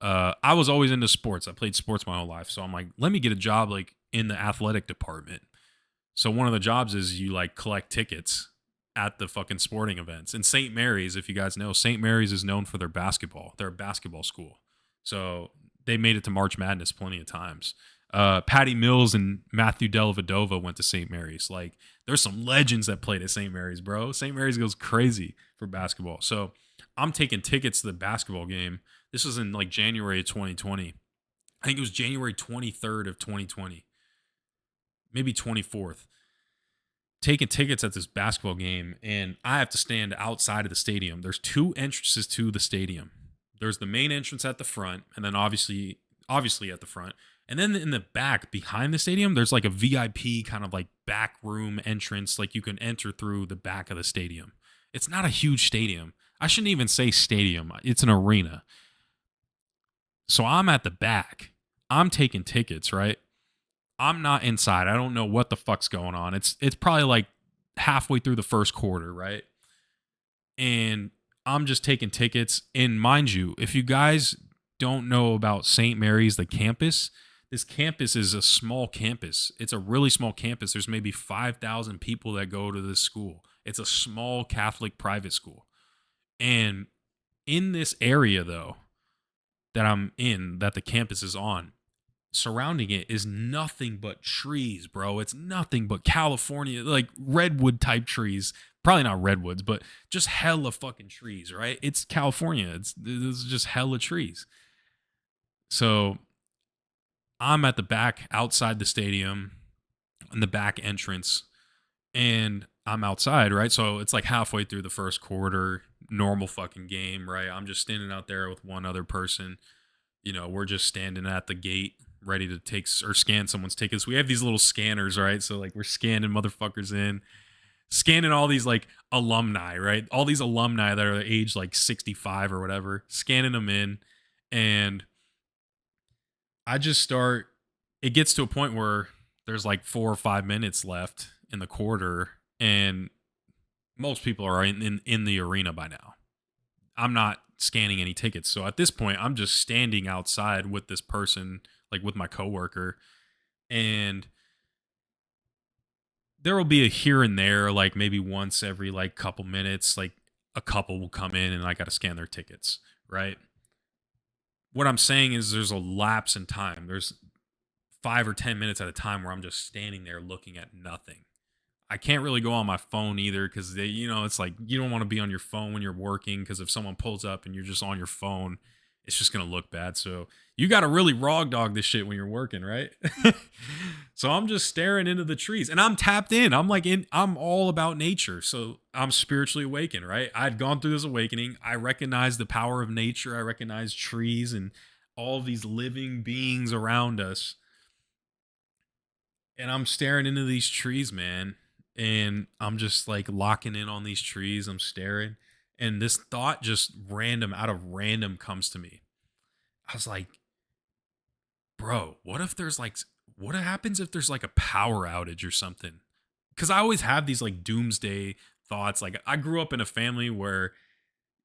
I was always into sports. I played sports my whole life. So I'm like, let me get a job like in the athletic department. So one of the jobs is you like collect tickets at the fucking sporting events. And St. Mary's, if you guys know, St. Mary's is known for their basketball. They're a basketball school. So they made it to March Madness plenty of times. Patty Mills and Matthew Dellavedova went to St. Mary's. Like, there's some legends that played at St. Mary's, bro. St. Mary's goes crazy for basketball. So I'm taking tickets to the basketball game. This was in like January of 2020. I think it was January 23rd of 2020. Maybe 24th. Taking tickets at this basketball game, and I have to stand outside of the stadium. There's two entrances to the stadium. There's the main entrance at the front, and then obviously at the front. And then in the back behind the stadium, there's like a VIP kind of like back room entrance. Like you can enter through the back of the stadium. It's not a huge stadium. I shouldn't even say stadium. It's an arena. So I'm at the back. I'm taking tickets, right? I'm not inside. I don't know what the fuck's going on. It's probably like halfway through the first quarter, right? And I'm just taking tickets. And mind you, if you guys don't know about St. Mary's, the campus, this campus is a small campus. It's a really small campus. There's maybe 5,000 people that go to this school. It's a small Catholic private school. And in this area, though, that I'm in, that the campus is on, surrounding it is nothing but trees, bro. It's nothing but California, like redwood type trees. Probably not redwoods, but just hella fucking trees, right? It's California. It's just hella trees. So I'm at the back outside the stadium in the back entrance, and I'm outside, right? So it's like halfway through the first quarter, normal fucking game, right? I'm just standing out there with one other person. We're just standing at the gate ready to take or scan someone's tickets. We have these little scanners, right? So like we're scanning motherfuckers in, scanning all these like alumni, right? All these alumni that are age like 65 or whatever, scanning them in. And I just start, it gets to a point where there's like 4 or 5 minutes left in the quarter, and most people are in the arena by now. I'm not scanning any tickets. So at this point, I'm just standing outside with this person, like with my coworker, and there will be a here and there, like maybe once every like couple minutes, like a couple will come in and I got to scan their tickets, right? What I'm saying is there's a lapse in time. There's 5 or 10 minutes at a time where I'm just standing there looking at nothing. I can't really go on my phone either because it's like you don't want to be on your phone when you're working because if someone pulls up and you're just on your phone, it's just gonna look bad. So you got to really raw dog this shit when you're working, right? So I'm just staring into the trees and I'm tapped in. I'm all about nature. So I'm spiritually awakened, right? I'd gone through this awakening. I recognize the power of nature. I recognize trees and all these living beings around us. And I'm staring into these trees, man. And I'm just like locking in on these trees. I'm staring. And this thought just random out of random comes to me. I was like, bro, what happens if there's like a power outage or something? Because I always have these like doomsday thoughts. Like I grew up in a family where,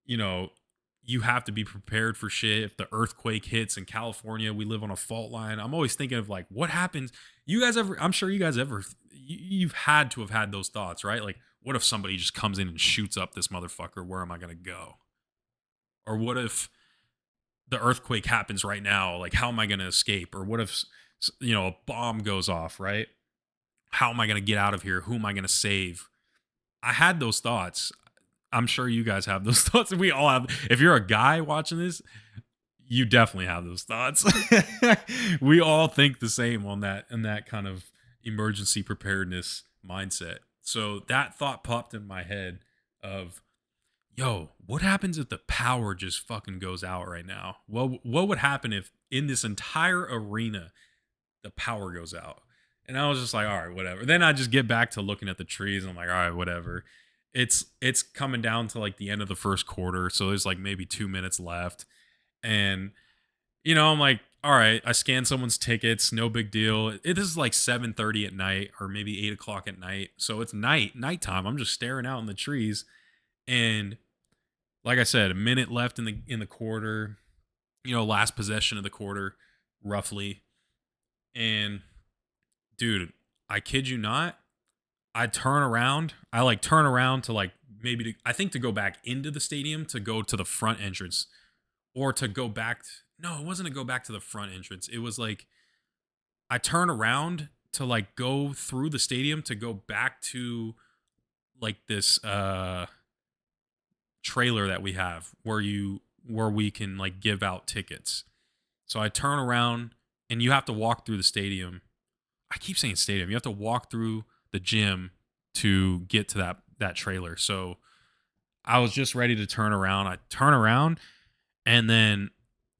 you know, you have to be prepared for shit. If the earthquake hits in California, we live on a fault line. I'm always thinking of like, what happens? I'm sure you guys you've had to have had those thoughts, right? Like, what if somebody just comes in and shoots up this motherfucker? Where am I going to go? Or what if the earthquake happens right now? Like, how am I going to escape? Or what if, a bomb goes off, right? How am I going to get out of here? Who am I going to save? I had those thoughts. I'm sure you guys have those thoughts. We all have. If you're a guy watching this, you definitely have those thoughts. We all think the same on that and that kind of emergency preparedness mindset. So that thought popped in my head of, yo, what happens if the power just fucking goes out right now? What would happen if in this entire arena the power goes out? And I was just like, all right, whatever. Then I just get back to looking at the trees. And I'm like, all right, whatever. It's coming down to like the end of the first quarter. So there's like maybe 2 minutes left. And, I'm like, all right, I scanned someone's tickets. No big deal. This is like 7:30 at night or maybe 8 o'clock at night. So it's nighttime. I'm just staring out in the trees. And like I said, a minute left in the quarter, last possession of the quarter, roughly. And dude, I kid you not, I turn around. I like turn around to like I think to go back into the stadium to go to the front entrance or to go back. No, it wasn't to go back to the front entrance. It was like I turn around to like go through the stadium to go back to like this trailer that we have where we can like give out tickets. So I turn around and you have to walk through the stadium. I keep saying stadium. You have to walk through the gym to get to that trailer. So I was just ready to turn around. I turn around and then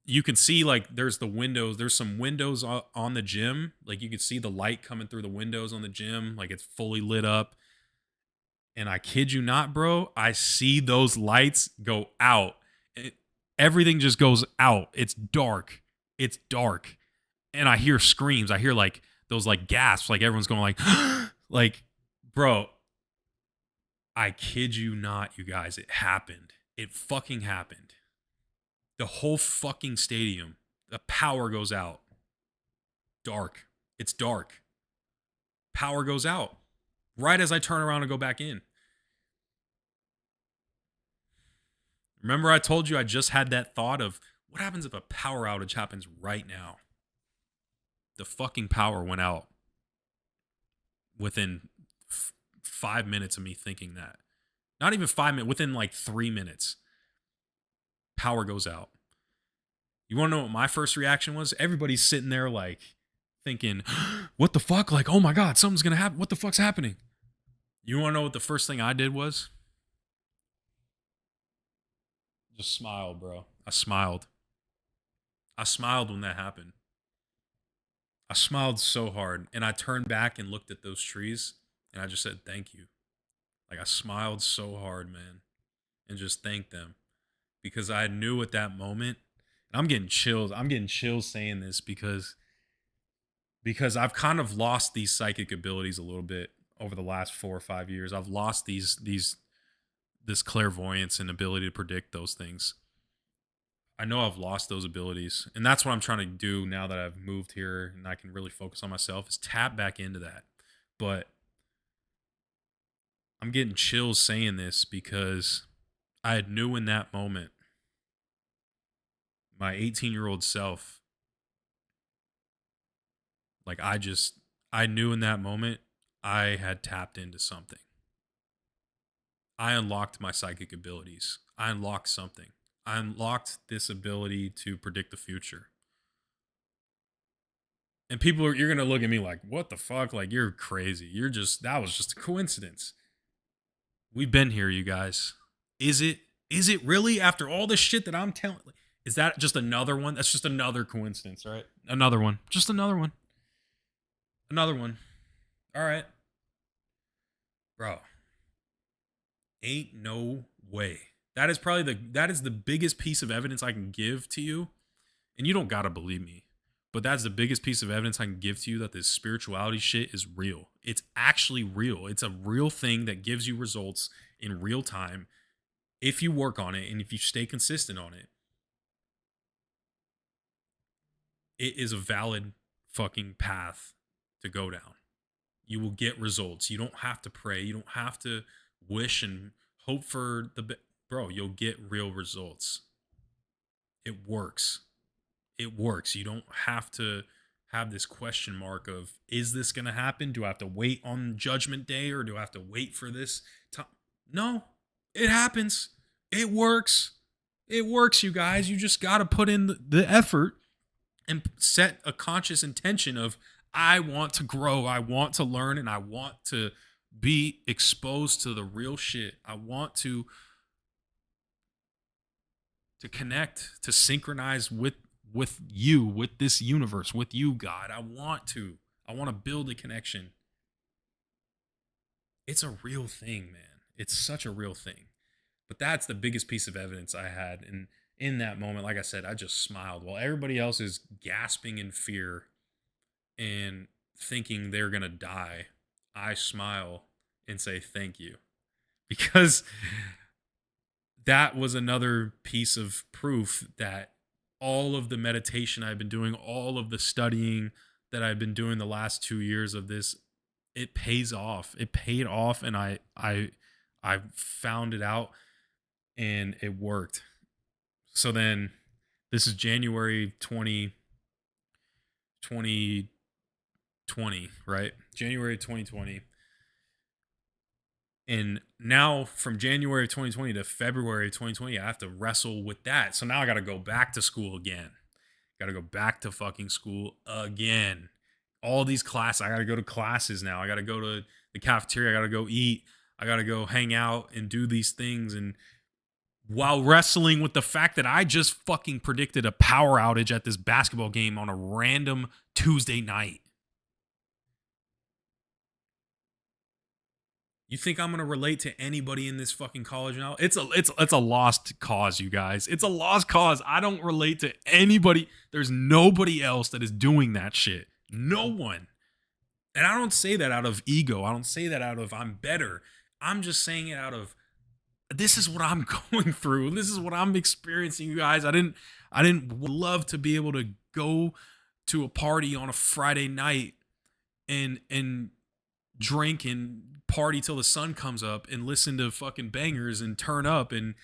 you can see like there's the windows. There's some windows on the gym. Like you can see the light coming through the windows on the gym. Like it's fully lit up. And I kid you not, bro, I see those lights go out. Everything just goes out. It's dark. It's dark. And I hear screams. I hear like those like gasps. Like everyone's going like, like, bro, I kid you not, you guys. It happened. It fucking happened. The whole fucking stadium, the power goes out. Dark. It's dark. Power goes out. Right as I turn around and go back in. Remember I told you I just had that thought of what happens if a power outage happens right now? The fucking power went out within 5 minutes of me thinking that. Not even 5 minutes, within like 3 minutes. Power goes out. You want to know what my first reaction was? Everybody's sitting there like, thinking, what the fuck? Like, oh my God, something's going to happen. What the fuck's happening? You want to know what the first thing I did was? Just smile, bro. I smiled. I smiled when that happened. I smiled so hard, and I turned back and looked at those trees, and I just said thank you. Like, I smiled so hard, man, and just thanked them because I knew at that moment. And I'm getting chills. I'm getting chills saying this because I've kind of lost these psychic abilities a little bit over the last 4 or 5 years. I've lost these this clairvoyance and ability to predict those things. I know I've lost those abilities, and that's what I'm trying to do now that I've moved here and I can really focus on myself is tap back into that. But I'm getting chills saying this because I knew in that moment my 18-year-old self, like I knew in that moment I had tapped into something. I unlocked my psychic abilities. I unlocked something. I unlocked this ability to predict the future. And you're gonna look at me like, what the fuck? Like, you're crazy. That was just a coincidence. We've been here, you guys. Is it? Is it really after all this shit that I'm telling? Is that just another one? That's just another coincidence, right? Another one. Just another one. Another one. All right. Bro. Ain't no way. That is the biggest piece of evidence I can give to you. And you don't gotta believe me. But that's the biggest piece of evidence I can give to you that this spirituality shit is real. It's actually real. It's a real thing that gives you results in real time if you work on it and if you stay consistent on it. It is a valid fucking path to go down. You will get results. You don't have to pray. You don't have to wish and hope for bro, you'll get real results. It works. It works. You don't have to have this question mark of, is this going to happen? Do I have to wait on judgment day or do I have to wait for this time? No, it happens. It works. It works, you guys. You just got to put in the effort and set a conscious intention of, I want to grow, I want to learn, and I want to be exposed to the real shit. I want to connect, to synchronize with you, with this universe, with you, God. I want to build a connection. It's a real thing, man. It's such a real thing. But that's the biggest piece of evidence I had. And in that moment, like I said, I just smiled while everybody else is gasping in fear and thinking they're going to die. I smile and say thank you because that was another piece of proof that all of the meditation I've been doing, all of the studying that I've been doing the last 2 years of this, it pays off. It paid off, and I found it out, and it worked. So then, this is January 2020, right? January 2020. And now from January 2020 to February 2020, I have to wrestle with that. So now I got to go back to school again. Got to go back to fucking school again. All these classes, I got to go to classes now. I got to go to the cafeteria. I got to go eat. I got to go hang out and do these things. And while wrestling with the fact that I just fucking predicted a power outage at this basketball game on a random Tuesday night. You think I'm gonna relate to anybody in this fucking college now? It's a lost cause, you guys. It's a lost cause. I don't relate to anybody. There's nobody else that is doing that shit. No one. And I don't say that out of ego. I don't say that out of I'm better. I'm just saying it out of this is what I'm going through. This is what I'm experiencing, you guys. I didn't love to be able to go to a party on a Friday night and drink and party till the sun comes up and listen to fucking bangers and turn up and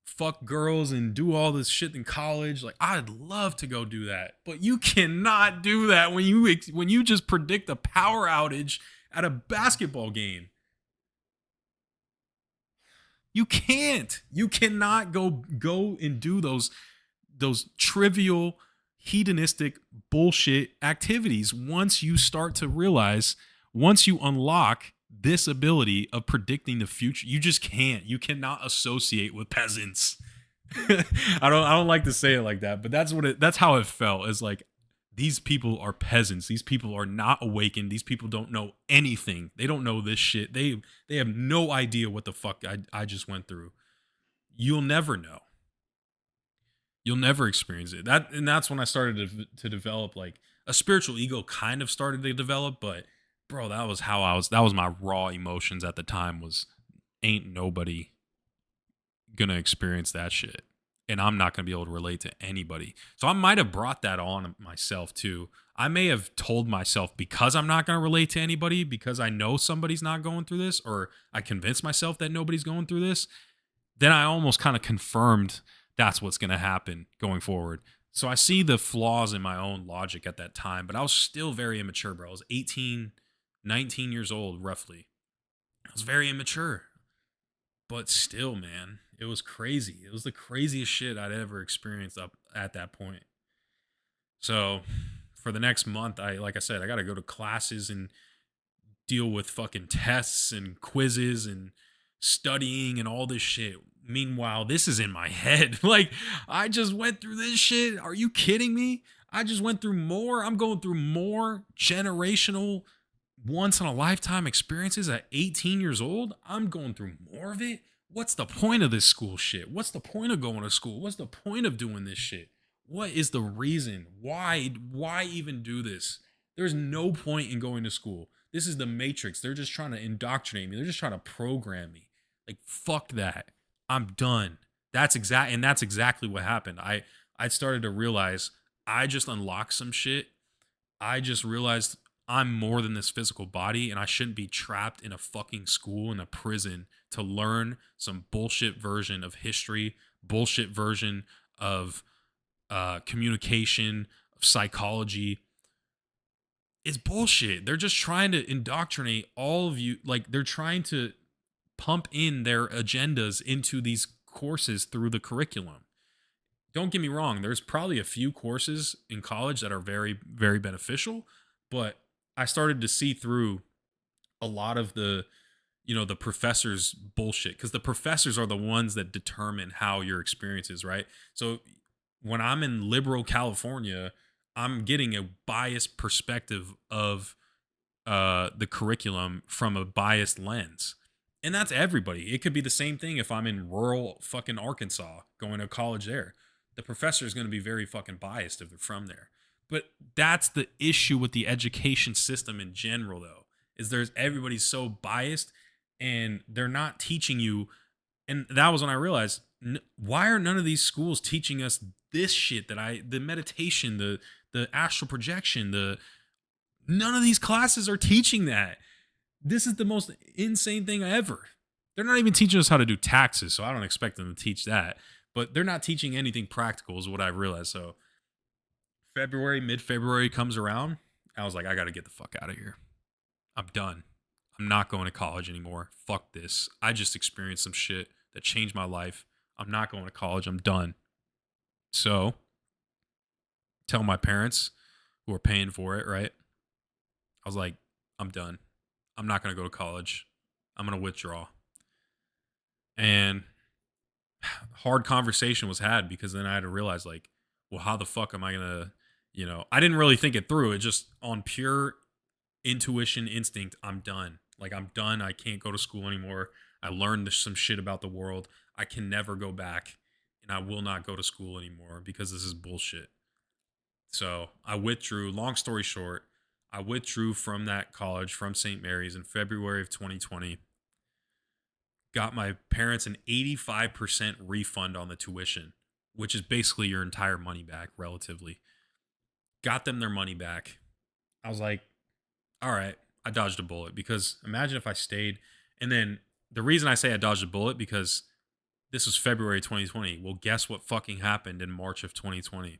fuck girls and do all this shit in college. Like, I'd love to go do that, but you cannot do that when you just predict a power outage at a basketball game. You can't. You cannot go and do those trivial hedonistic bullshit activities once you start to realize, once you unlock this ability of predicting the future. You cannot associate with peasants. I don't like to say it like that, but that's how it felt. It's like these people are peasants. These people are not awakened. These people don't know anything. They don't know this shit. They have no idea what the fuck I just went through. You'll never know. You'll never experience it. That's when I started to develop like a spiritual ego kind of started to develop, but bro, that was my raw emotions at the time was ain't nobody gonna experience that shit. And I'm not gonna be able to relate to anybody. So I might have brought that on myself too. I may have told myself because I'm not gonna relate to anybody, because I know somebody's not going through this, or I convinced myself that nobody's going through this, then I almost kind of confirmed that's what's gonna happen going forward. So I see the flaws in my own logic at that time, but I was still very immature, bro. I was 18, 19 years old, roughly. I was very immature. But still, man, it was crazy. It was the craziest shit I'd ever experienced up at that point. So for the next month, like I said, I got to go to classes and deal with fucking tests and quizzes and studying and all this shit. Meanwhile, this is in my head. Like, I just went through this shit. Are you kidding me? I just went through more. I'm going through more generational, once in a lifetime experiences at 18 years old. I'm going through more of it. What's the point of this school shit? What's the point of going to school? What's the point of doing this shit? What is the reason? Why even do this? There's no point in going to school. This is the matrix. They're just trying to indoctrinate me. They're just trying to program me. Like, fuck that. I'm done. That's exactly what happened. I started to realize I just unlocked some shit. I just realized I'm more than this physical body, and I shouldn't be trapped in a fucking school, in a prison, to learn some bullshit version of history, bullshit version of communication, of psychology. It's bullshit. They're just trying to indoctrinate all of you. Like, they're trying to pump in their agendas into these courses through the curriculum. Don't get me wrong, there's probably a few courses in college that are very, very beneficial, but I started to see through a lot of the professors' bullshit, because the professors are the ones that determine how your experience is, right? So when I'm in liberal California, I'm getting a biased perspective of the curriculum from a biased lens. And that's everybody. It could be the same thing if I'm in rural fucking Arkansas going to college there. The professor is going to be very fucking biased if they're from there. But that's the issue with the education system in general, though, is there's everybody's so biased and they're not teaching you. And that was when I realized, why are none of these schools teaching us this shit the meditation, the astral projection, none of these classes are teaching that. This is the most insane thing ever. They're not even teaching us how to do taxes, so I don't expect them to teach that. But they're not teaching anything practical, is what I realized. So mid-February comes around. I was like, I got to get the fuck out of here. I'm done. I'm not going to college anymore. Fuck this. I just experienced some shit that changed my life. I'm not going to college. I'm done. So tell my parents who are paying for it, right? I was like, I'm done. I'm not going to go to college. I'm going to withdraw. And hard conversation was had, because then I had to realize, like, well, how the fuck am I going to, I didn't really think it through. It just on pure intuition, instinct, I'm done. Like, I'm done. I can't go to school anymore. I learned some shit about the world. I can never go back, and I will not go to school anymore because this is bullshit. So I withdrew. Long story short, I withdrew from that college, from St. Mary's, in February of 2020. Got my parents an 85% refund on the tuition, which is basically your entire money back, relatively. Got them their money back. I was like, all right, I dodged a bullet, because imagine if I stayed. And then the reason I say I dodged a bullet, because this was February 2020. Well, guess what fucking happened in March of 2020?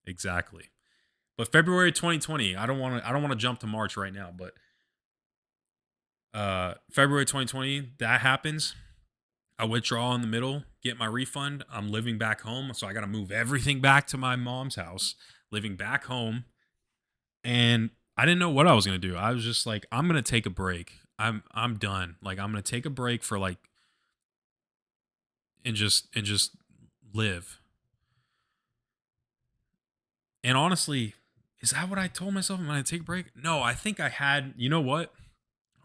Exactly. But February 2020, I don't want to jump to March right now, but February 2020, that happens. I withdraw in the middle, get my refund. I'm living back home, so I got to move everything back to my mom's house, living back home. And I didn't know what I was going to do. I was just like, I'm going to take a break. I'm done. Like I'm going to take a break for like and just live. And honestly, is that what I told myself? Am I going to take a break? No, I think I had, you know what?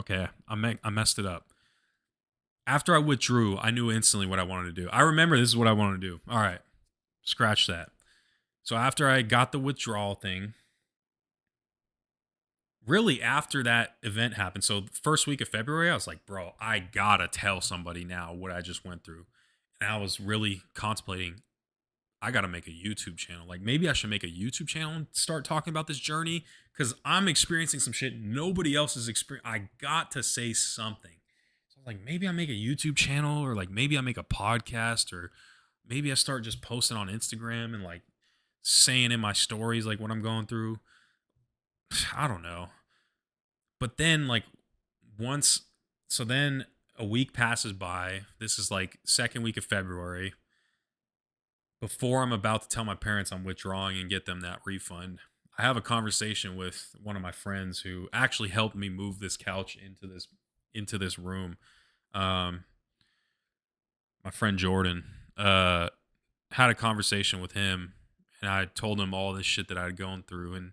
Okay, I messed it up. After I withdrew, I knew instantly what I wanted to do. I remember this is what I wanted to do. All right, scratch that. So after I got the withdrawal thing, really after that event happened, so the first week of February, I was like, bro, I gotta tell somebody now what I just went through. And I was really contemplating, I gotta make a YouTube channel. Like maybe I should make a YouTube channel and start talking about this journey because I'm experiencing some shit nobody else is experiencing. I got to say something. So I was like, maybe I make a YouTube channel or like maybe I make a podcast or maybe I start just posting on Instagram and like saying in my stories like what I'm going through. I don't know. But then like once so then a week passes by. This is like second week of February. Before I'm about to tell my parents I'm withdrawing and get them that refund, I have a conversation with one of my friends who actually helped me move this couch into this room. Um, my friend Jordan had a conversation with him, and I told him all this shit that I'd gone through, and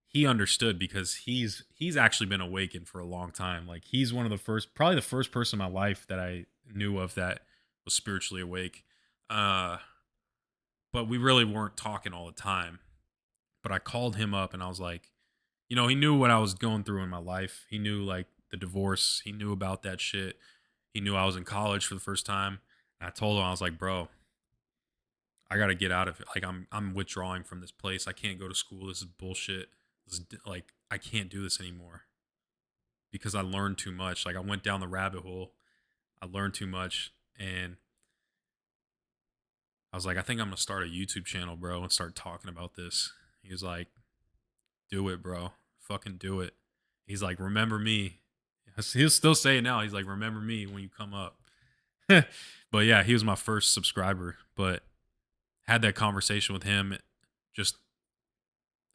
he understood because he's actually been awakened for a long time. Like he's one of the first, probably the first person in my life that I knew of that was spiritually awake. Uh, but we really weren't talking all the time. But I called him up and I was like, he knew what I was going through in my life. He knew like the divorce. He knew about that shit. He knew I was in college for the first time. And I told him, I was like, bro, I gotta get out of it. Like I'm withdrawing from this place. I can't go to school. This is bullshit. Like I can't do this anymore because I learned too much. Like I went down the rabbit hole. I learned too much, and I was like, I think I'm gonna start a YouTube channel, bro, and start talking about this. He was like, do it, bro. Fucking do it. He's like, remember me. He'll still say it now. He's like, remember me when you come up. But yeah, he was my first subscriber. But had that conversation with him, just,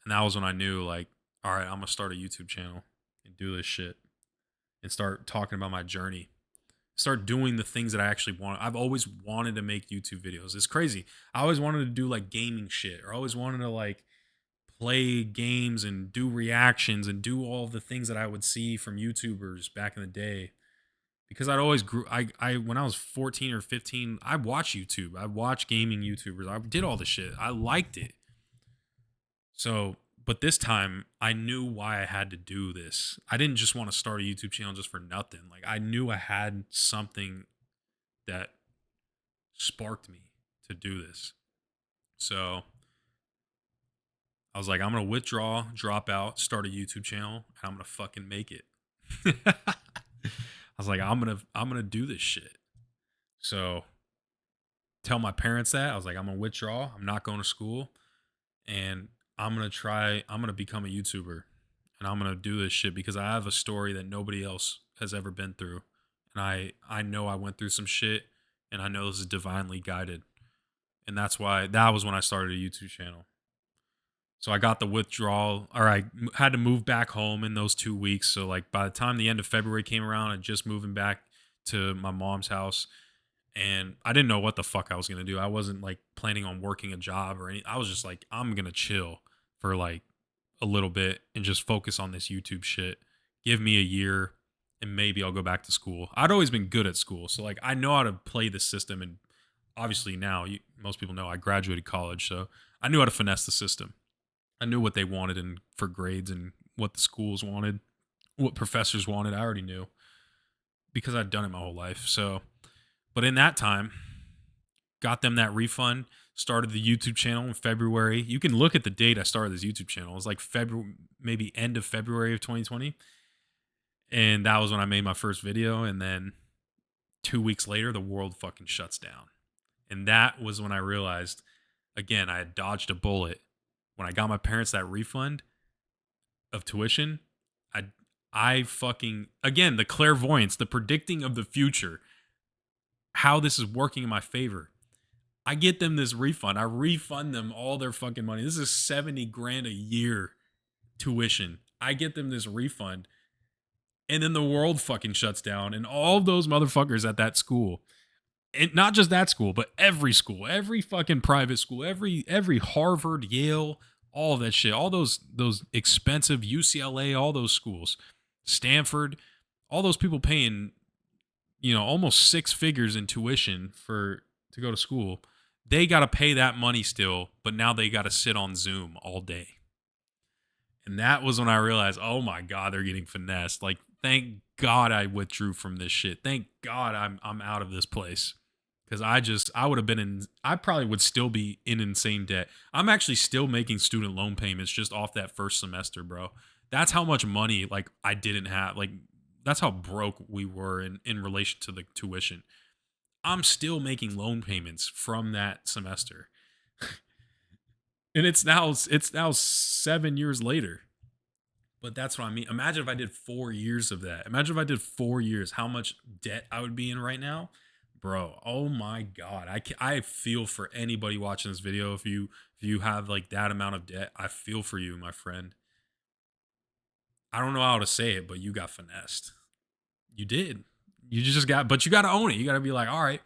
and that was when I knew, like, all right, I'm gonna start a YouTube channel and do this shit and start talking about my journey. Start doing the things that I actually want. I've always wanted to make YouTube videos. It's crazy. I always wanted to do like gaming shit, or I always wanted to like play games and do reactions and do all the things that I would see from YouTubers back in the day. Because I'd always grew I when I was 14 or 15, I watched YouTube. I watched gaming YouTubers. I did all the shit. I liked it. So, but this time I knew why I had to do this. I didn't just want to start a YouTube channel just for nothing. Like I knew I had something that sparked me to do this. So, I was like, I'm gonna withdraw, drop out, start a YouTube channel, and I'm gonna fucking make it. I was like, I'm gonna do this shit. So tell my parents that. I was like, I'm gonna withdraw. I'm not going to school, and I'm gonna become a YouTuber, and I'm gonna do this shit because I have a story that nobody else has ever been through, and I know I went through some shit, and I know this is divinely guided, and that was when I started a YouTube channel. So I got the withdrawal, or I had to move back home in those 2 weeks. So like by the time the end of February came around, I just moving back to my mom's house, and I didn't know what the fuck I was gonna do. I wasn't like planning on working a job or anything. I was just like, I'm gonna chill for like a little bit and just focus on this YouTube shit. Give me a year, and maybe I'll go back to school. I'd always been good at school, so like I know how to play the system, and obviously now most people know I graduated college, so I knew how to finesse the system. I knew what they wanted and for grades and what the schools wanted, what professors wanted. I already knew because I'd done it my whole life. So, but in that time, got them that refund, started the YouTube channel in February. You can look at the date I started this YouTube channel. It was like February, maybe end of February of 2020. And that was when I made my first video. And then 2 weeks later, the world fucking shuts down. And that was when I realized, again, I had dodged a bullet. When I got my parents that refund of tuition, I I fucking, again, the clairvoyance, the predicting of the future. how this is working in my favor. I get them this refund. I refund them all their fucking money. This is 70 grand a year tuition. I get them this refund. And then the world fucking shuts down. And all those motherfuckers at that school, and not just that school, but every school, every fucking private school, every Harvard, Yale, all of that shit, all those expensive UCLA, all those schools, Stanford, all those people paying, almost six figures in tuition for to go to school. They got to pay that money still, but now they got to sit on Zoom all day. And that was when I realized, oh my God, they're getting finessed. Like, thank God I withdrew from this shit. Thank God I'm out of this place. Because I would have been I probably would still be in insane debt. I'm actually still making student loan payments just off that first semester, bro. That's how much money, like, I didn't have. Like, that's how broke we were in relation to the tuition. I'm still making loan payments from that semester. And it's now 7 years later. But that's what I mean. Imagine if I did 4 years of that. Imagine if I did 4 years, how much debt I would be in right now. Bro, oh my God. I feel for anybody watching this video. If you have like that amount of debt, I feel for you, my friend. I don't know how to say it, but you got finessed. You did. But you got to own it. You got to be like, all right,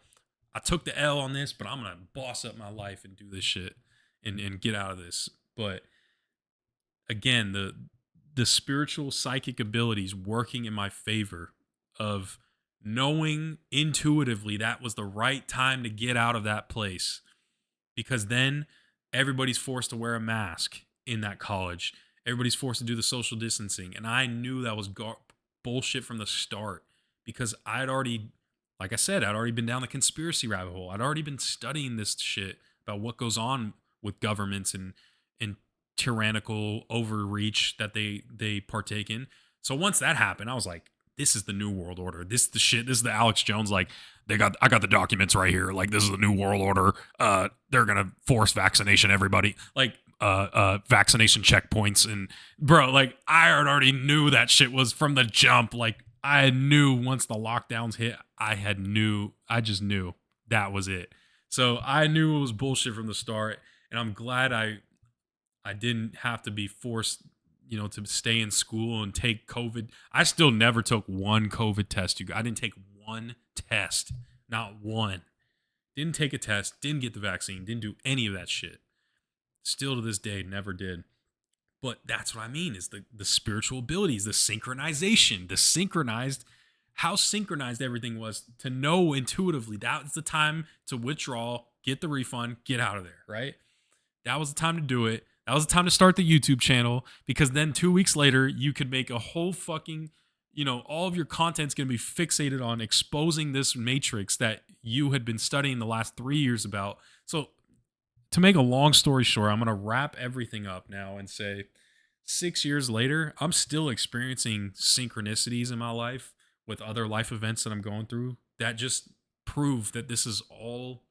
I took the L on this, but I'm going to boss up my life and do this shit and get out of this. But again, the spiritual psychic abilities working in my favor of knowing intuitively that was the right time to get out of that place, because then everybody's forced to wear a mask in that college. Everybody's forced to do the social distancing. And I knew that was bullshit from the start, because like I said, I'd already been down the conspiracy rabbit hole. I'd already been studying this shit about what goes on with governments and tyrannical overreach that they partake in. So once that happened, I was like, this is the new world order. This is the shit. This is the Alex Jones, like, I got the documents right here. Like, this is the new world order. They're gonna force vaccination everybody. Like, vaccination checkpoints. And bro, like, I already knew that shit was from the jump. Like, I knew once the lockdowns hit, I just knew that was it. So I knew it was bullshit from the start. And I'm glad I didn't have to be forced, to stay in school and take COVID. I still never took one COVID test. I didn't take one test, not one. Didn't take a test, didn't get the vaccine, didn't do any of that shit. Still to this day, never did. But that's what I mean, is the spiritual abilities, the synchronization, how synchronized everything was, to know intuitively that's the time to withdraw, get the refund, get out of there, right? That was the time to do it. That was the time to start the YouTube channel, because then 2 weeks later, you could make a whole fucking, all of your content's going to be fixated on exposing this matrix that you had been studying the last 3 years about. So to make a long story short, I'm going to wrap everything up now and say 6 years later, I'm still experiencing synchronicities in my life with other life events that I'm going through that just prove that this is all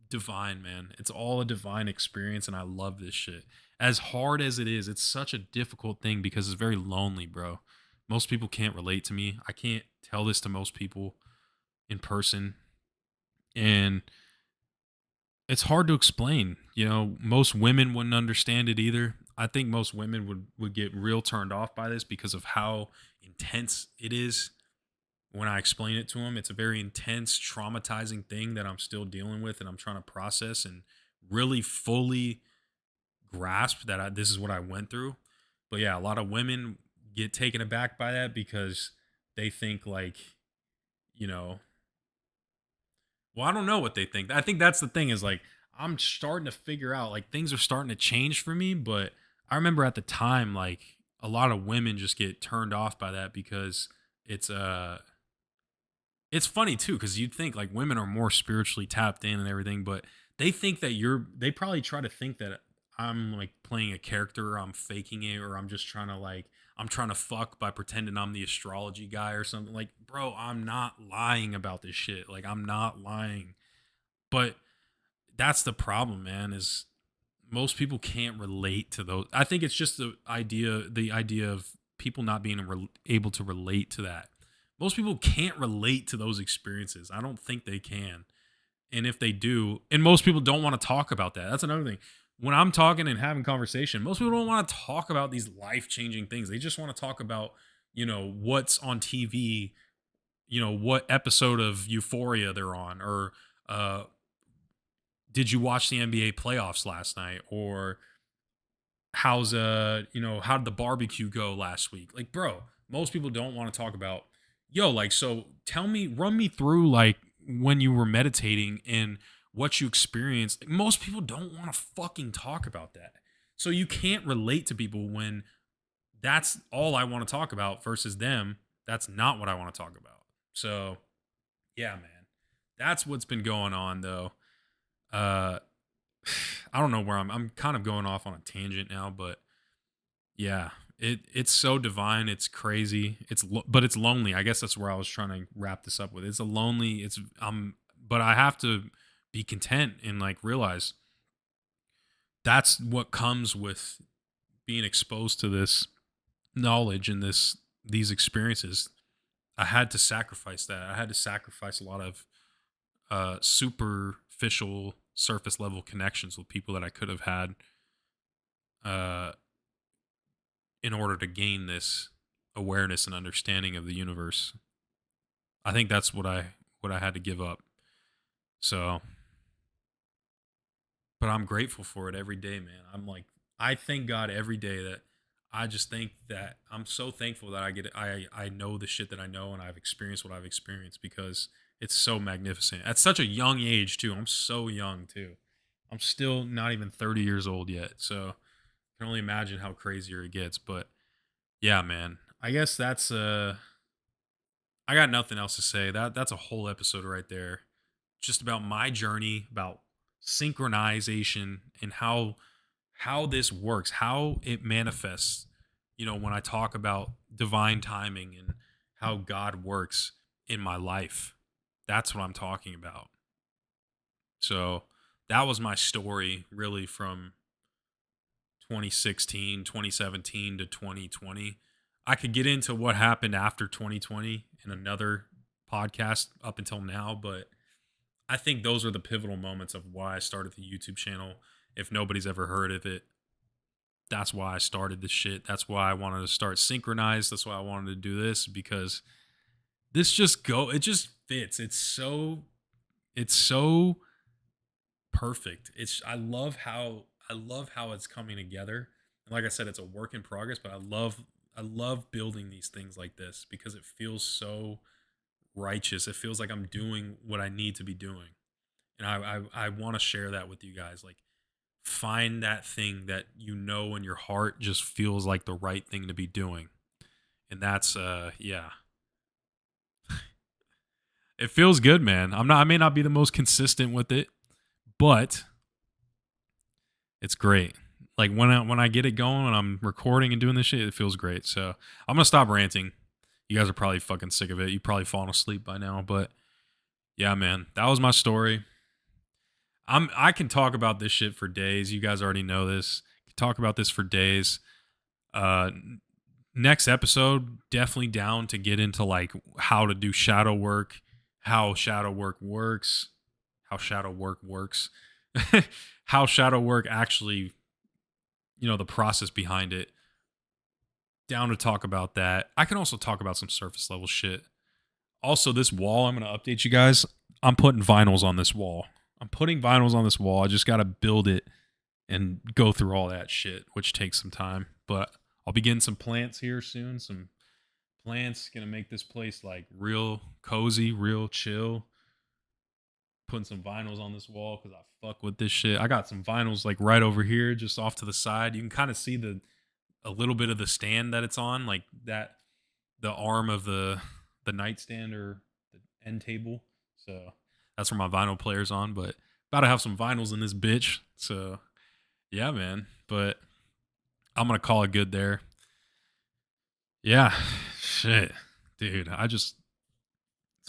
divine, man. It's all a divine experience, and I love this shit. As hard as it is, it's such a difficult thing because it's very lonely, bro. Most people can't relate to me. I can't tell this to most people in person, and it's hard to explain. Most women wouldn't understand it either. I think most women would get real turned off by this because of how intense it is. When I explain it to them, it's a very intense, traumatizing thing that I'm still dealing with, and I'm trying to process and really fully grasp that this is what I went through. But yeah, a lot of women get taken aback by that because they think, like, well, I don't know what they think. I think that's the thing, is like, I'm starting to figure out, like, things are starting to change for me. But I remember at the time, like, a lot of women just get turned off by that because it's funny too, because you'd think like women are more spiritually tapped in and everything, but they think that they probably try to think that I'm like playing a character, or I'm faking it, or I'm just trying to I'm trying to fuck by pretending I'm the astrology guy or something. Like, bro, I'm not lying about this shit. Like, I'm not lying. But that's the problem, man, is most people can't relate to those. I think it's just the idea of people not being able to relate to that. Most people can't relate to those experiences. I don't think they can. And if they do, and most people don't want to talk about that. That's another thing. When I'm talking and having conversation, most people don't want to talk about these life-changing things. They just want to talk about, what's on TV, what episode of Euphoria they're on, or uh did you watch the NBA playoffs last night, or how did the barbecue go last week? Like, bro, most people don't want to talk about, like, so tell me, run me through, like, when you were meditating and what you experienced. Like, most people don't want to fucking talk about that. So you can't relate to people when that's all I want to talk about versus them. That's not what I want to talk about. So, yeah, man. That's what's been going on though. Uh I don't know where I'm kind of going off on a tangent now, but yeah, it's so divine, it's crazy. But it's lonely. I guess that's where I was trying to wrap this up with. It's a lonely, it's but I have to be content and like realize that's what comes with being exposed to this knowledge and these experiences. I had to sacrifice that. I had to sacrifice a lot of superficial surface level connections with people that I could have had uh, in order to gain this awareness and understanding of the universe. I think that's what I had to give up. So, but I'm grateful for it every day, man. I thank God every day that I just think that I'm so thankful that I know the shit that I know and I've experienced what I've experienced because it's so magnificent. At such a young age too. I'm so young too. I'm still not even 30 years old yet. So, I can only imagine how crazier it gets, but yeah, man. I guess I got nothing else to say. That's a whole episode right there. Just about my journey, about synchronization and how this works, how it manifests, when I talk about divine timing and how God works in my life. That's what I'm talking about. So, that was my story really from 2016, 2017 to 2020. I could get into what happened after 2020 in another podcast up until now, but I think those are the pivotal moments of why I started the YouTube channel. If nobody's ever heard of it, that's why I started this shit. That's why I wanted to start Synchronized. That's why I wanted to do this because it just fits. It's so perfect. I love how it's coming together. And like I said, it's a work in progress, but I love building these things like this because it feels so righteous. It feels like I'm doing what I need to be doing. And I want to share that with you guys. Like, find that thing that in your heart just feels like the right thing to be doing. And that's yeah. It feels good, man. I may not be the most consistent with it, but it's great. Like when I get it going and I'm recording and doing this shit, it feels great. So I'm gonna stop ranting. You guys are probably fucking sick of it. You've probably fallen asleep by now, but yeah, man, that was my story. I can talk about this shit for days. You guys already know this. I can talk about this for days. Uh, Next episode, definitely down to get into like how to do shadow work, how shadow work works, how shadow work works, how shadow work actually, the process behind it. Down to talk about that. I can also talk about some surface level shit. Also, this wall, I'm going to update you guys. I'm putting vinyls on this wall. I'm putting vinyls on this wall. I just got to build it and go through all that shit, which takes some time. But I'll be getting some plants here soon. Some plants going to make this place like real cozy, real chill. Putting some vinyls on this wall because I fuck with this shit. I got some vinyls like right over here, just off to the side. You can kind of see a little bit of the stand that it's on, like that the arm of the nightstand or the end table. So that's where my vinyl player's on. But about to have some vinyls in this bitch. So yeah, man. But I'm gonna call it good there. Yeah, shit, dude. It's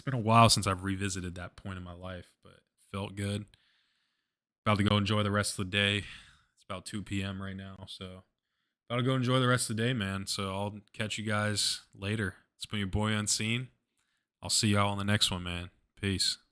been a while since I've revisited that point in my life, but it felt good. About to go enjoy the rest of the day. It's about 2 p.m. right now, so about to go enjoy the rest of the day, man. So I'll catch you guys later. It's been your boy Unseen. I'll see y'all on the next one, man. Peace.